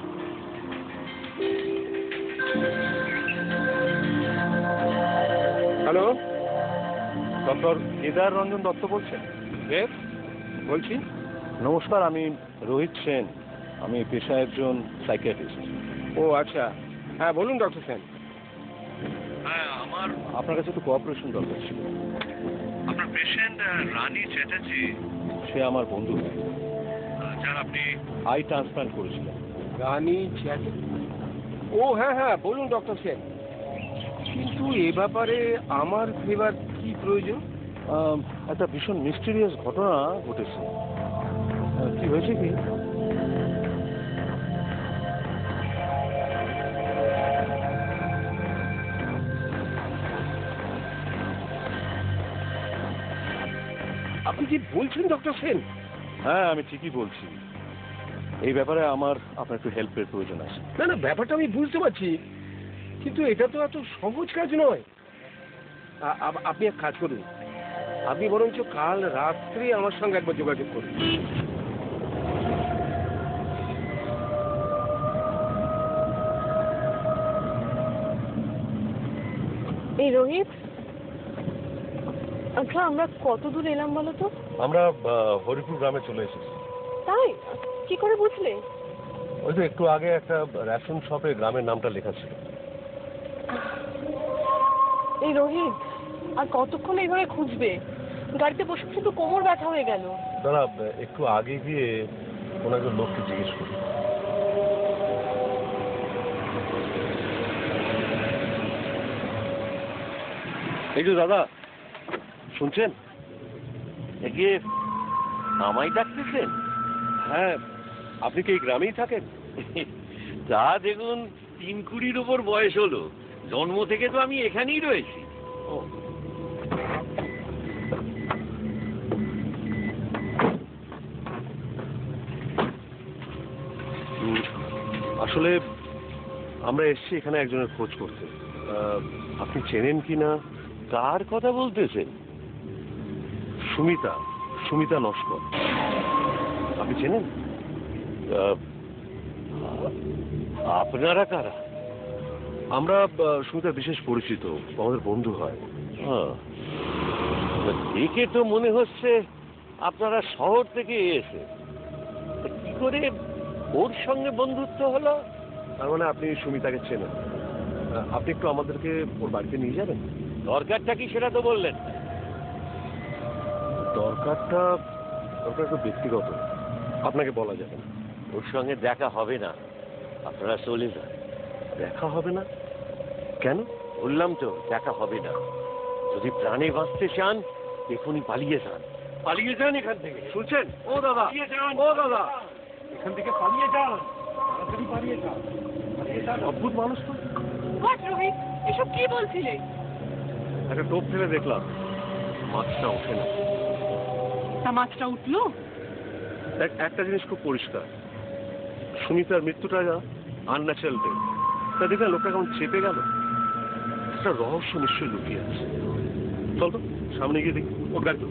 হ্যালো, ডক্টর কেদার রঞ্জন দত্ত বলছেন? বলছি। নমস্কার, আমি রোহিত সেন। আমি পেশায় একজন সাইকিয়াট্রিস্ট। ও আচ্ছা, হ্যাঁ বলুন ডক্টর সেন। হ্যাঁ, আমার আপনার কাছে একটু কোঅপারেশন দরকার ছিল। আপনার পেশেন্ট রানী চ্যাটার্জি, সে আমার বন্ধু, যার আপনি আই ট্রান্সপ্লান্ট করেছিলেন। রানী চ্যাটার্জি? ও হ্যাঁ হ্যাঁ, বলুন ডক্টর সেন। কিন্তু এ ব্যাপারে আমার ফেভার কি প্রয়োজন? একটা ভীষণ মিস্টিরিয়াস ঘটনা ঘটেছে। কি হয়েছে কি, আপনি কি বলছেন ডক্টর সেন? হ্যাঁ আমি ঠিকই বলছি। এই ব্যাপারে আমার আপনার একটু হেল্পের প্রয়োজন আছে। না না, ব্যাপারটা আমি বুঝতে পারছি, কিন্তু এটা তো এত সহজ কাজ নয়। আপনি এক কাজ করুন, আপনি বরঞ্চ কাল রাত্রে আমার সঙ্গে একবার যোগাযোগ করুন। এই রোহিত, আচ্ছা আমরা কত দূর এলাম বলো তো? আমরা হরিপুর গ্রামে চলে এসেছি। তাই? কি করে বুঝলে? ওই তো একটু আগে একটা রেশন শপে গ্রামের নামটা লেখা ছিল। এই রোহিত, আর কতক্ষণ এইভাবে খুঁজবে? গাড়িতে বসে বসে তো কোমর ব্যথা হয়ে গেল। দাঁড়া, একটু আগে গিয়ে কোনো একজন লোককে জিজ্ঞেস করি। এই যে দাদা, শুনছেন? একে আমায় ডাকতেছেন? হ্যাঁ, আপনি কি এই গ্রামেই থাকেন? তা দেখুন ৩-২০ উপর বয়স হলো, জন্ম থেকে তো আমি এখানেই রয়েছি। ও, আসলে আমরা এসেছি এখানে একজনের খোঁজ করতে। আপনি চেনেন কি না? কার কথা বলতেছেন? সুমিতা নস্কর। আপনি চেনেন? আহ, আপনারা কারা? আমরা সুমিতার বিশেষ পরিচিত, আমাদের বন্ধু হয়। আহ, দেখে তো মনে হচ্ছে আপনারা শহর থেকে এসে। কি করে ওর সঙ্গে বন্ধুত্ব হলো? তার মানে আপনি সুমিতাকে চেনেন। আপনি একটু আমাদেরকে ওর বাড়িতে নিয়ে যাবেন? দরকারটা কি সেটা তো বললেন। দরকারটা একটু ব্যক্তিগত, আপনাকে বলা যাবে না। ওর সঙ্গে দেখা হবে না, আপনারা চলে যান। দেখা হবে না কেন? বললাম তো দেখা হবে না। যদি প্রাণে বাঁচতে চান এখনই পালিয়ে যান। পালিয়ে যান এখান থেকে, শুনছেন? ও দাদা, ও দাদা, এখান থেকে পালিয়ে যান, তাড়াতাড়ি পালিয়ে যান। অদ্ভুত মানুষ তো। হোয়াট রোহিত, এসব কি বলছিলে? একটা টোপ ফেলে দেখলাম, মাছটা ওঠে না। তা মাছটা উঠলো? একটা জিনিস খুব পরিষ্কার, সুমিতার মৃত্যুটা আনন্যাচারাল ডেথ। তা দেখলাম লোকটা কেমন চেপে গেল। একটা রহস্য নিশ্চয়ই লুকিয়ে আছে। চল তো সামনে গিয়ে দেখি। ওর গাড়ি তো।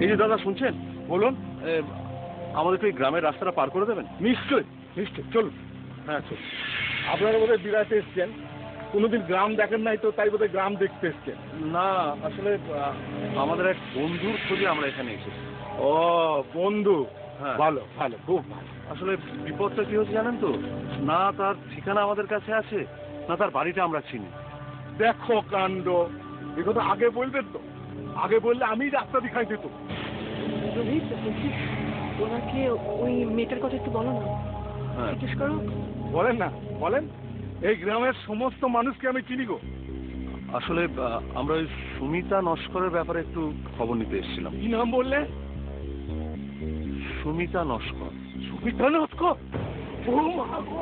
এই যে দাদা, শুনছেন? বলুন। আমাদের তো এই গ্রামের রাস্তাটা পার করে দেবেন? নিশ্চয়ই নিশ্চয়ই, চলুন। হ্যাঁ, চল। আপনারা বোধহয় বিরাতে এসছেন, কোনোদিন গ্রাম দেখেন নাই তো তাই বোধহয় গ্রাম দেখতে এসছেন। না, আসলে আমাদের এক বন্ধুর খোঁজে আমরা এখানে এসেছি। ও বন্ধু, হ্যাঁ। ভালো ভালো, খুব ভালো। আসলে বিপদটা কি হচ্ছে জানেন তো? না তার ঠিকানা আমাদের কাছে আছে, না তার বাড়িটা আমরা চিনি। দেখো কাণ্ড, এ কথা আগে বলবেন তো। আগে বললে আমি রাস্তা দেখাই দিত। রোহিত, বলছিস ওনাকে ওই মেয়েটার কথা একটু বলো না, হ্যাঁ, জিজ্ঞেস করো। বলেন না, বলেন। এই গ্রামের সমস্ত মানুষকে আমি চিনি গো। আসলে আমরা ওই সুমিতা নস্করের ব্যাপারে একটু খবর নিতে এসেছিলাম। কি নাম বললে? সুমিতা নস্কর। সুমিতা নস্কর? ও মা গো!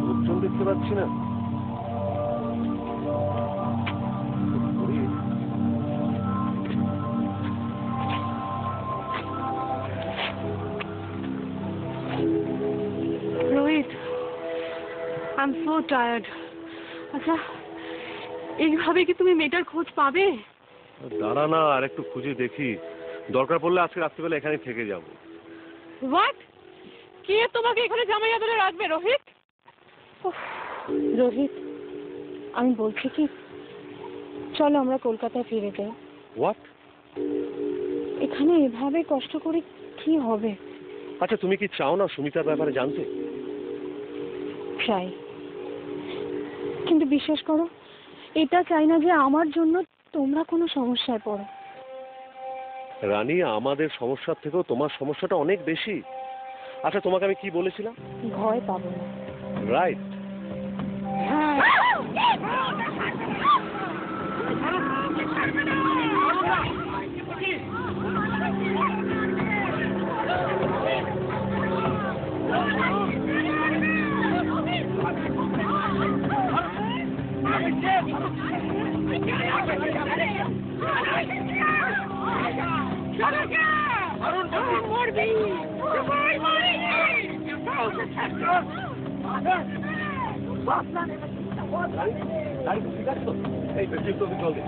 লোকজন দেখতে পাচ্ছি না। Rohit, I am so tired. আচ্ছা, এইভাবে কি তুমি মেয়েটার খোঁজ পাবে? দাঁড়া না, আর একটু খুঁজে দেখি। দরকার পড়লে আজকে রাত্রিবেলা এখানে থেকে যাব। হোয়াট? কে তোমাকে এখানে জামাই আদরে রাখবে রোহিত? উফ, রোহিত, আমি বলছি কি, চলো আমরা কলকাতায় ফিরে যাই। হোয়াট? এখানে এভাবে কষ্ট করে কি হবে? আচ্ছা, তুমি কি চাও না সুমিতার ব্যাপারে জানতে? চাই, কিন্তু বিশ্বাস করো, এটা চাই না যে আমার জন্য তোমরা কোনো সমস্যায় পড়ো। রানী, আমাদের সমস্যার থেকেও তোমার সমস্যাটা অনেক বেশি। আচ্ছা, তোমাকে আমি কি বলেছিলাম? ভয় পাবো না। রাইট।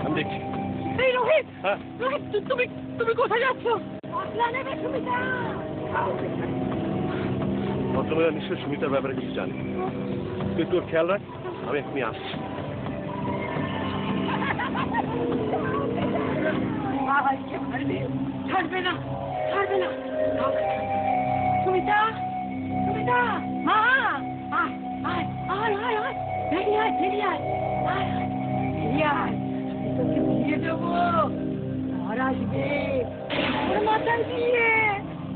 আমি দেখছি। এই রোহিত, হ্যাঁ, রোহিত, তুমি কোথায় যাচ্ছ? ভদ্রমহিলা নিশ্চয় সুমিতার ব্যাপারে কিছু জানি। তুই তোর খেয়াল রাখ, আমি এখনই আসছি। ছাড়বে না, ছাড়বে না। সুমিতা, সুমিতা, মা, আয়, আয়, আয়, আয়, আয়, বেরিয়ে আয়, বেরিয়ে আয়, আয়, আয়, বেরিয়ে আয়। তোকে বিয়ে দেবো, ঘর আসবে, তোর মাথায় বিয়ে,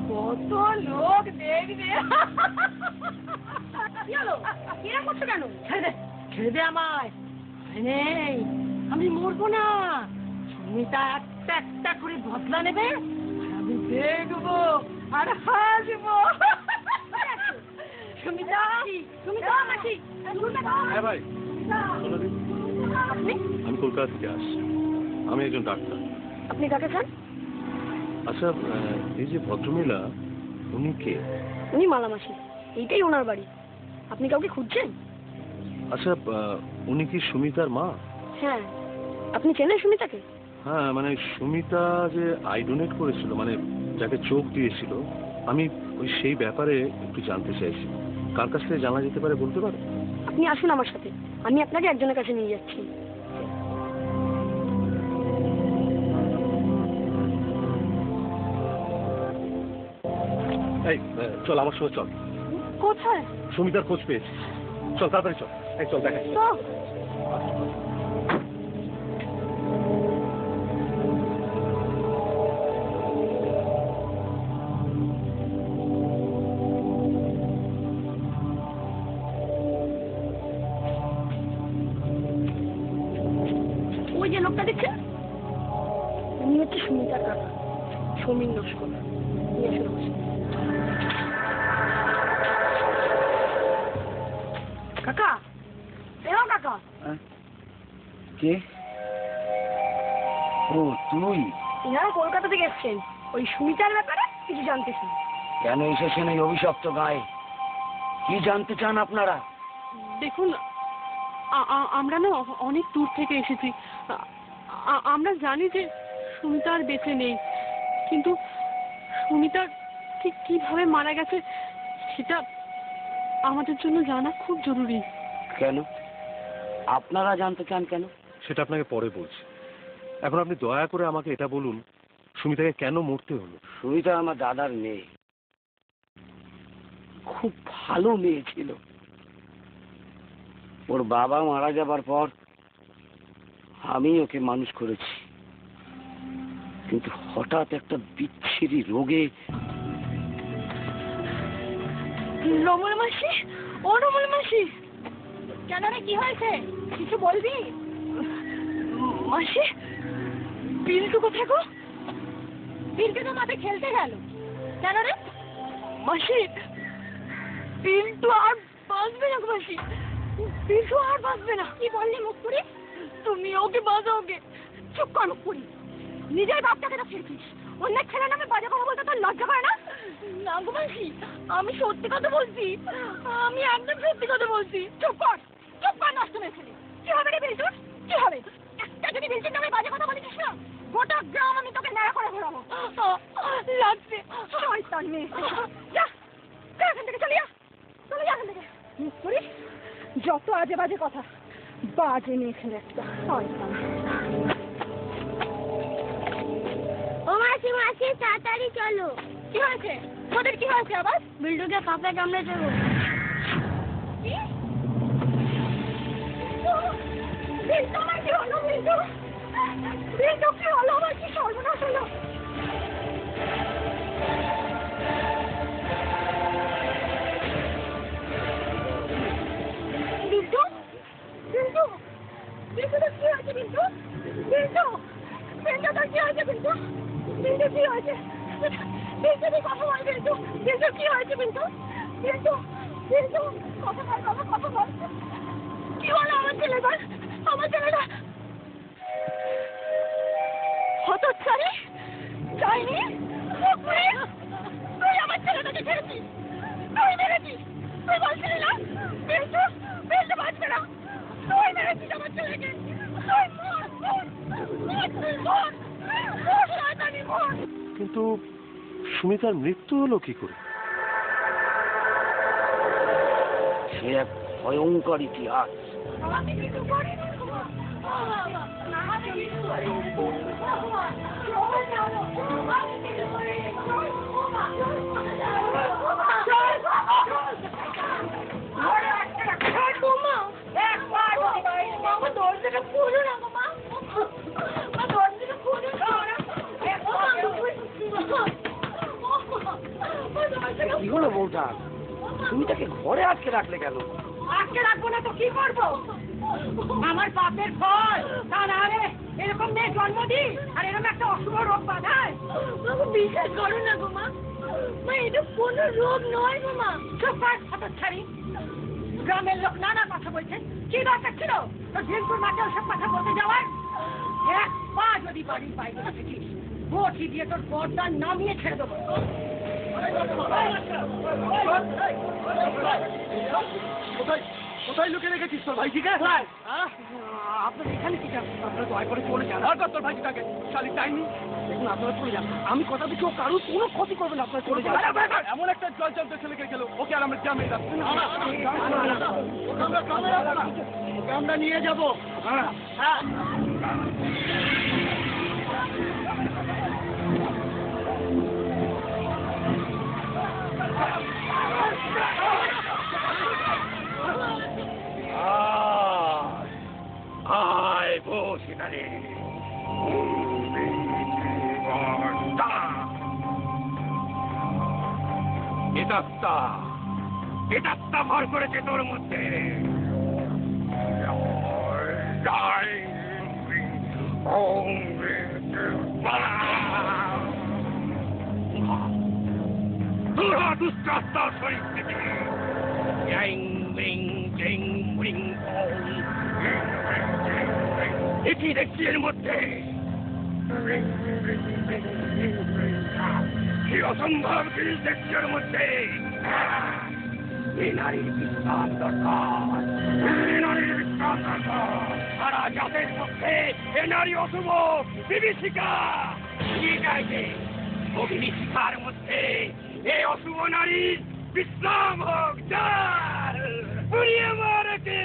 কত লোক দেখবে। কি হলো? কিরম করছো কেন? ছেড়ে দে, ছেড়ে দে আমায়। নেই, আমি মরবো না। সুমিতা একটা একটা করে বদলা নেবে, আর আমি দেখবো আর হাসবো। সুমিতা, সুমিতা, মাসি, হ্যাঁ ভাই, শোনো দিন, আপনি আমি কলকাতা থেকে আসছি। আমি একজন ডাক্তার। আপনি কাকে চান? আচ্ছা, এই যে ভদ্রমহিলা, উনি কে? উনি মালামাসি, এইটাই ওনার বাড়ি। আপনি কাউকে খুঁজছেন? আচ্ছা, উনি কি সুমিতার মা? হ্যাঁ। আপনি চেনেন সুমিতাকে? হ্যাঁ, মানে সুমিতা যে আই ডোনেট করেছিল, মানে যাকে চোখ দিয়েছিল, আমি ওই সেই ব্যাপারে একটু জানতে চাইছি। কার কাছ থেকে জানা যেতে পারে বলতে পারো? আপনি আসুন আমার সাথে, আমি আপনাকে একজনের কাছে নিয়ে যাচ্ছি। এই, চল আমার সঙ্গে চল। কোথায়? সুমিতার খোঁজ পেয়েছি, চল তাড়াতাড়ি চল। এই চল, দেখা তো ওই যে লোকটা দেখছেন, উনি হচ্ছে সুমিতার কাকা, সমীর নস্কর। নিয়ে আসুন আমার সাথে। কাকা, এও কাকা। কে? ও তুই? এনারা কলকাতা থেকে এসছেন, ওই সুমিতার ব্যাপারে কিছু জানতে চান। কেন এসেছেন এই অভিশপ্ত গায়ে? কি জানতে চান আপনারা? দেখুন, আমরা না অনেক দূর থেকে এসেছি। আমরা জানি যে সুমিতা আর বেঁচে নেই, কিন্তু সুমিতা ঠিক কিভাবে মারা গেছে সেটা আমাদের জন্য জানা খুব জরুরি। কেন আপনারা জানতে চান কেন? সেটা আপনাকে পরে বলছি। এখন আপনি দয়া করে আমাকে এটা বলুন, সুমিতাকে কেন মরতে হলো? সুমিতা আমার দাদার মেয়ে, খুব ভালো মেয়ে ছিল। ওর বাবা মারা যাবার পর আমি ওকে মানুষ করেছি, কিন্তু হঠাৎ একটা বিচ্ছিরি রোগে। রমল মাসি, ও রমল মাসি, কেন রে, কি হয়েছে? কিছু বলবি? মাসি, পিন্টু কোথায় গো? পিন্টু তো মাঠে খেলতে গেল। কেন রে মাসি? পিন্টু আর বাঁচবে না গো মাসি, পিন্টু আর বাঁচবে না। কি বললি মুখপুরি? তুমি ওকে বাঁচাও ওকে। চুপ কর মুখপুরি, নিজের বাপটাকে তো ছেড়েছিস, অন্য ছেলের নামে বাজে কথা বলতে তোর লজ্জা করে না? না গো মাসি, আমি সত্যি কথা বলছি, আমি একদম সত্যি কথা বলছি। চুপ কর, চুপ কর, নষ্ট মেয়ে ছেলে। কি হবে রে বিলটুর, কি হবে? একটা যদি বিলটুর নামে বাজে কথা বলেছিস না, গোটা গ্রাম আমি তোকে ন্যাড়া করে ঘোরাবো। লাগছে শয়তান মেয়ে। যা, যা এখান থেকে, চলে যা, চলে যা এখান থেকে। মুখ করিস যত আজে বাজে কথা, বাজে মেয়ে ছেলে একটা শয়তান। ও মাসি, মাসি তাড়াতাড়ি চলো। কি হয়েছে? তোদের কি হয়েছে আবার? বিল্টুকে সাপে কামড়েছে গো। কি? বিল্টু আমার কি হলো? বিল্টু বিল্টু কি হলো? আমার কি সর্বনাশ হলো? বিল্টু বিল্টু বিল্টু তোর কি হয়েছে? বিল্টু বিল্টু বিল্টু তোর কি হয়েছে? বিল্টু বিল্টু কি হয়েছে? বিল্টু তুই কথা বল। বিল্টু বিল্টু কি হয়েছে? বিল্টু বিল্টু বিল্টু কথা বল, কথা বল। কি হলো আমার ছেলেটার? আমার ছেলেটা হতচ্ছাড়ি যায়নি। তুই আমার ছেলেটাকে ছেড়েছিস, তুই মেরেছিস। তুই বলছিলি না বিল্টু বিল্টু বাঁচবে না? তুই মেরেছিস আমার ছেলেকে। তুই মর, মর, মর, তুই মর, মর, শয়তানি মর। কিন্তু সুমিতার মৃত্যু হলো কি করে? সে এক ভয়ঙ্কর ইতিহাস। আমি কিছু করিনি। আমি কিছু করিনি। দরজাটা খুলো না গো মা। দরজাটা খুলো না। কি হলো বউটা? তুমি তাকে ঘরে আটকে রাখলে কেন? আজকে রাখবো না তো কি করবো? আমার পাপের ফল। তা না রে এরকম মেয়ে জন্ম দিই আর এরকম একটা অশুভ রোগ বাঁধায়। বিশ্বাস করো না গো মা। মা এটা কোনো রোগ নয় গো মা। চুপ কর হতচ্ছাড়ি। গ্রামের লোক নানা কথা বলছে। কি দরকার ছিল তো ঝিলপুর মাঠে ওসব কথা বলতে যাওয়ার? এক পা যদি বাড়ির বাইরে থাকিস বটি দিয়ে তোর গর্দান নামিয়ে ছেড়ে দেবো। কোথায় লুকিয়ে রেখেছিস তোর ভাইজিকে? আপনার এখানে কি চান? আপনারা দয়া করে চলে যান। তোর ভাইজিটাকে শালি টাইমি। দেখুন আপনারা চলে যান। আমি কথা দিচ্ছি ও কারোর কোনো ক্ষতি করবে না। আপনারা চলে যান। এমন একটা জল চলতে ছেলেকে গেল ওকে আর আমরা জামিয়ে রাখবো না। ওকে আমরা নিয়ে যাবো। হ্যাঁ আয় বসে দাঁড়ে এটা ভর করেছে তোর মধ্যে। দুষ্টাস্তার শরীর থেকে এটি দেখছি এর মধ্যে কি অসম্ভব জিনিস দেখছি এর মধ্যে। এই নারীর বিশ্বাস দরকার, এই নারীর বিশ্বাস দরকার। সারা জাতের পক্ষে এ নারী অশুভ বিভীষিকা। ঠিক আছে অভিনীতিকার মধ্যে এই অশুভ নারীর বিশ্রাম হোক। যার পুড়িয়ে মারকে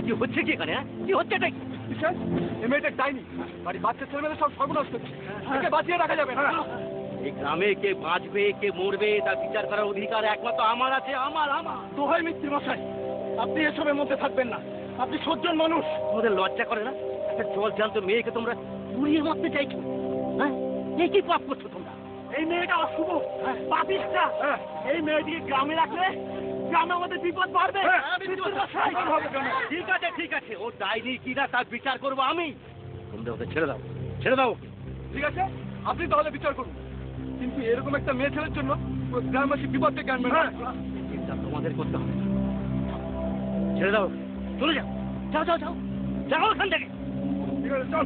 কি হচ্ছে কি এখানে? কি হচ্ছে এটা? মেয়েটা ডাইনি বাড়ি বাচ্চা ছেলেমেয়েদের সব সর্বনাশ করছে। একে বাঁচিয়ে রাখা যাবে না। এই গ্রামে কে বাঁচবে কে মরবে তার বিচার করার অধিকার একমাত্র আমার আছে। আমার দোহাই মিস্ত্রি মশাই আপনি এসবের মধ্যে থাকবেন না। আপনি সজ্জন মানুষ। তোমাদের লজ্জা করে না? একটা জল জ্যান্ত মেয়েকে তোমরা পুড়িয়ে মারতে চাইছো? হ্যাঁ এই কি পাপ করছো তোমরা? এই মেয়েটা অশুভ পাপিষ্টা। এই মেয়েটিকে গ্রামে রাখলে গ্রামে আমাদের বিপদ বাড়বে। ঠিক আছে ও ডাইনি কিনা তার বিচার করবো আমি। তোমরা ওদের ছেড়ে দাও, ছেড়ে দাও। ঠিক আছে আপনি তাহলে বিচার করুন, কিন্তু এরকম একটা মেয়ে ছেলের জন্য গ্রামবাসী বিপদ থেকে আনবেন না। চিন্তা তোমাদের করতে হবে। ছেড়ে দাও, চলে যাও। যাও যাও যাও যাও ওখান থেকে। ঠিক আছে চল।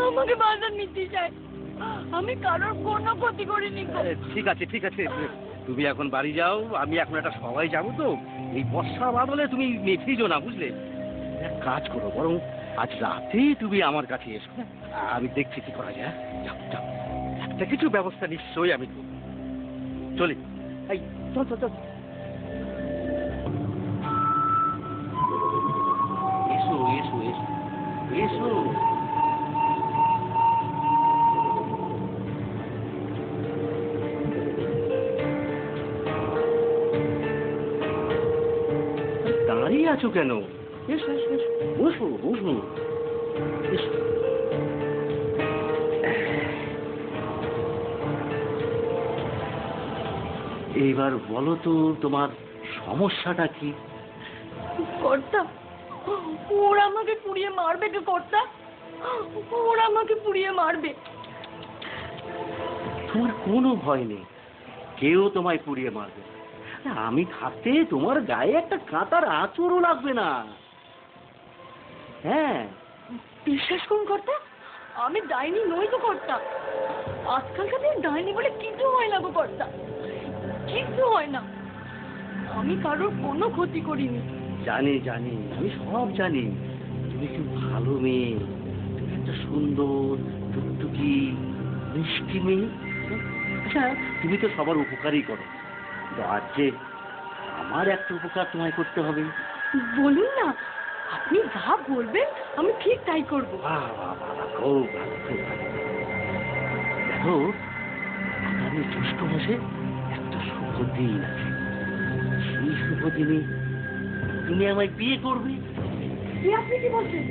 আমাকে বাঁচান মিষ্টি চাই। আমি কারোর কোনো ক্ষতি করিনি গো। ঠিক আছে ঠিক আছে, তুমি এখন বাড়ি যাও, আমি এখন একটা সবাই যাবো তো, এই বর্ষা বাদলে তুমি মেফিজো না, বুঝলে? এক কাজ করো, বরং আজ রাতেই তুমি আমার কাছে এসো, আমি দেখছি কি করা যায়। যাও যাও, একটা কিছু ব্যবস্থা নিশ্চয়ই আমি করবো। চলি, এই চল চল চল। এসো এসো এসো এসো। দাঁড়িয়ে আছো কেন? এসো এসো এসো, বসো বসো, এসো। এইবার বলো তো তোমার সমস্যাটা কি? কর্তা, ওরা আমাকে পুড়িয়ে মারবে গো কর্তা, ওরা আমাকে পুড়িয়ে মারবে। তোমার কোনো ভয় নেই, কেউ তোমায় পুড়িয়ে মারবে না। আমি থাকতে তোমার গায়ে একটা কাঁটার আঁচড়ও লাগবে না। হ্যাঁ, বিশ্বাস করুন কর্তা, আমি ডাইনি নই তো কর্তা। আজকালকার দিনে ডাইনি বলে কিছু হয় না গো কর্তা, কিছু হয় না। আমি কারোর কোনো ক্ষতি করিনি। জানি জানি, আমি সব জানি। তুমি খুব ভালো মেয়ে, তুমি একটা সুন্দর টুকটুকি মিষ্টি মেয়ে। আচ্ছা, তুমি তো সবার উপকারই করো, কিন্তু আজ যে আমার একটা উপকার তোমায় করতে হবে। বলুন না, আপনি যা বলবেন আমি ঠিক তাই করব। বাহ বাহ বাহ, খুব ভালো খুব ভালো। দেখো, আগামী জ্যৈষ্ঠ মাসে একটা শুভ দিন আছে, সেই শুভ দিনে তুমি আমায় বিয়ে করবে। আপনি কি বলছেন?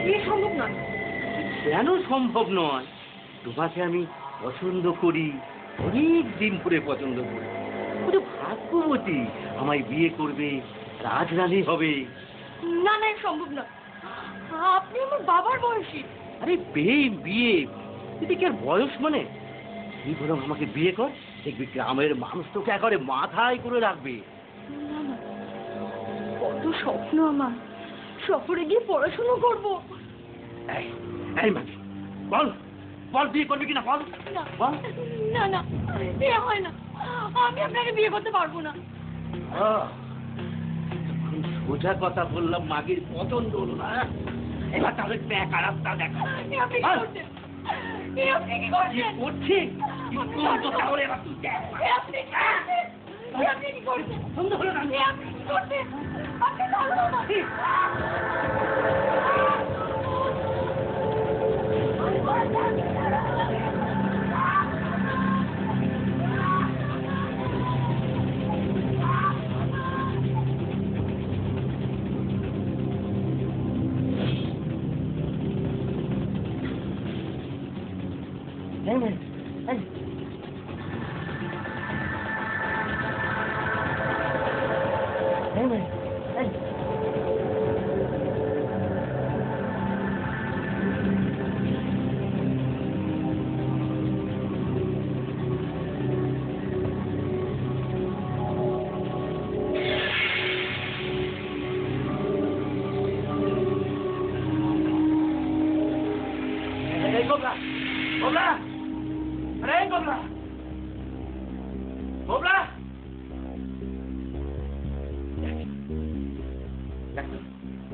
বিয়ে সম্ভব নয়। কেন সম্ভব নয়? তোমাকে আমি পছন্দ করি, অনেক দিন ধরে পছন্দ করি। পুরো ভাগ্যবতী, আমায় বিয়ে করবে, রাজরানী হবে। না না, সম্ভব নয়। আপনি আমার বাবার বয়সী। আরে প্রেম বিয়ে, এদিকে আর বয়স মানে? তুই বরং আমাকে বিয়ে কর, দেখবি গ্রামের মানুষ তোকে একেবারে মাথায় করে রাখবে। না না, কত স্বপ্ন আমার, শহরে গিয়ে পড়াশোনা করব। এই এই মাকে বল, বল বিয়ে করবি কিনা বল। না বল। না না, বিয়ে হয় না, আমি আপনাকে বিয়ে করতে পারবো না। সোজা কথা বললাম, মাগির পছন্দ হলো না। এবার তাহলে দেখা রাস্তা দেখা। আপনি কি করছেন? আপনি কি করছেন? করছি তাহলে এবার তুই দেখ। আপনি কি করছেন? পছন্দ হলো না। আপনি কি করছেন? আপনি ভালো না।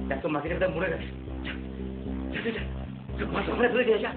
দেখো মাকে একদম মরে গেছে। মাথা ঘরে ফেলে দিয়ে যা।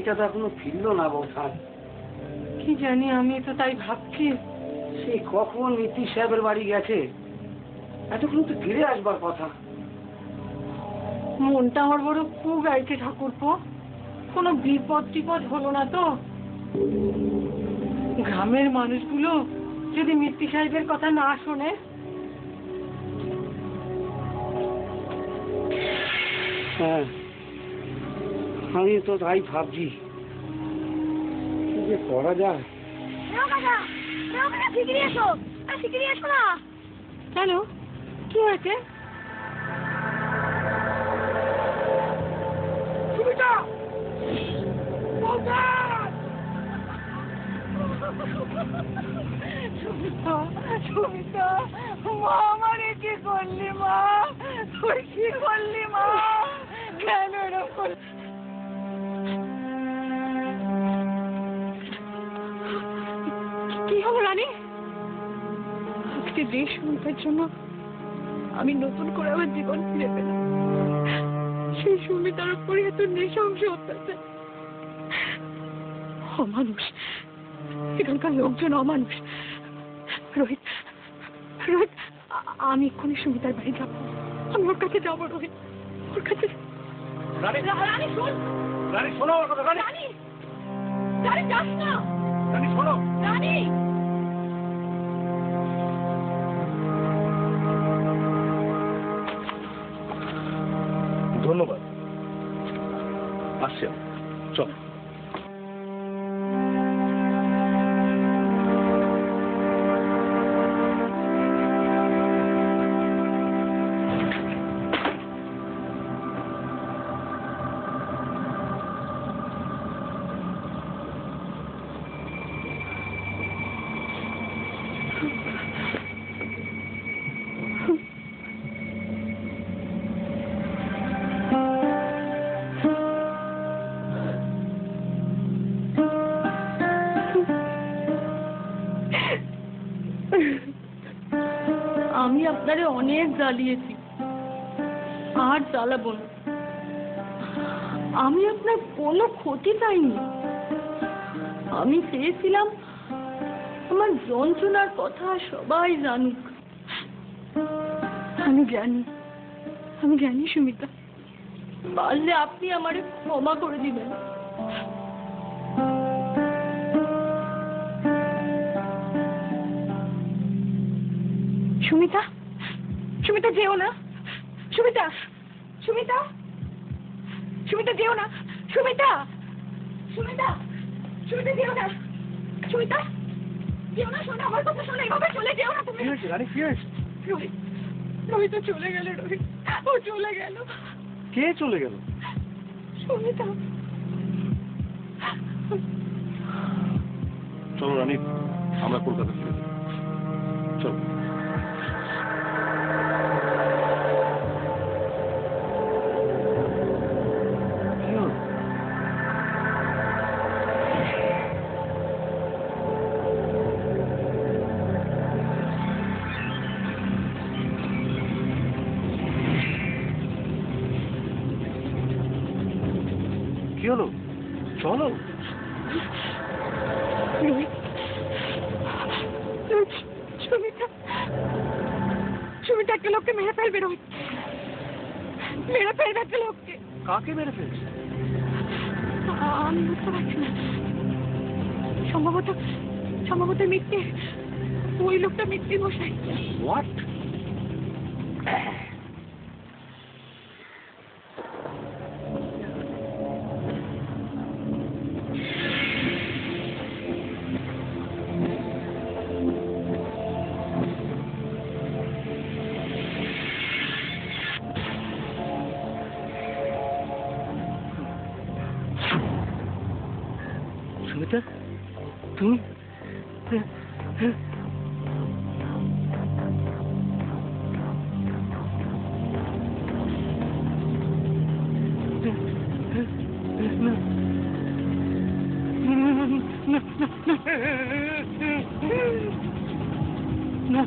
মেয়েটা তো এখনো ফিরলো না বৌঠান। কি জানি, আমি তো তাই ভাবছি। সেই কখন মিত্তি সাহেবের বাড়ি গেছে, এতক্ষণ তো ফিরে আসবার কথা। মনটা আমার বড় খুব গাইছে ঠাকুরপো, কোনো বিপদ টিপদ হলো না তো? গ্রামের মানুষগুলো যদি মিত্তি সাহেবের কথা না শোনে। হ্যাঁ, আমি তো তাই ভাবছি, কি যে করা যায়। কেন, কি হয়েছে? সুমিতা! সুমিতা, মা আমারে কি করলি মা? তুই কি করলি মা? কেন এরকম করলি? কি হলো রানী? আজকে যে সুমিতার জন্য আমি নতুন করে আমার জীবন ফিরে পেলাম, সেই সুমিতার উপরে এত নৃশংস অত্যাচার। অমানুষ, এখানকার লোকজন অমানুষ। রোহিত, রোহিত, আমি এক্ষুনি সুমিতার বাড়ি যাবো। আমি ওর কাছে যাবো রোহিত, ওর কাছে। রানী, রানী শোন, রানী শোনো আমার কথা। রানী, রানী, রানী যাস না। রানী শোনো। রানী, ধন্যবাদ, আসছি। চল। আমি আপনারে অনেক জ্বালিয়েছি, আর জ্বালাবো না। আমি আপনার কোনো ক্ষতি চাইনি। আমি চেয়েছিলাম আমার যন্ত্রণার কথা সবাই জানুক। আমি জানি সুমিতা, পারলে আপনি আমারে ক্ষমা করে দিবেন। সুমিতা, সুমিতা যেও না। সুমিতা, সুমিতা, সুমিতা যেও না। সুমিতা, সুমিতা, সুমিতা যেও না। সুমিতা যেও না, শোনো আমার কথা, শোনো, এভাবে চলে যেও না তুমি। রানী কি হয়েছে? রোহিত, রোহিত তো চলে গেল। রোহিত, ও চলে গেল। কে চলে গেল? সুমিতা। চলো রানী, আমরা কলকাতা ফিরে যাই। চলো। কি হলো? চলো। রোহিত, সুমিতা, সুমিতা একটা লোককে মেরে ফেলবে। রোহিত, মেরে ফেলবে একটা লোককে। কাকে মেরে ফেলছে? আমি বুঝতে পারছি না। সম্ভবত মিথ্যে, ওই লোকটা মিথ্যে মশাই। হোয়াট? সুমিতা, তুমি? না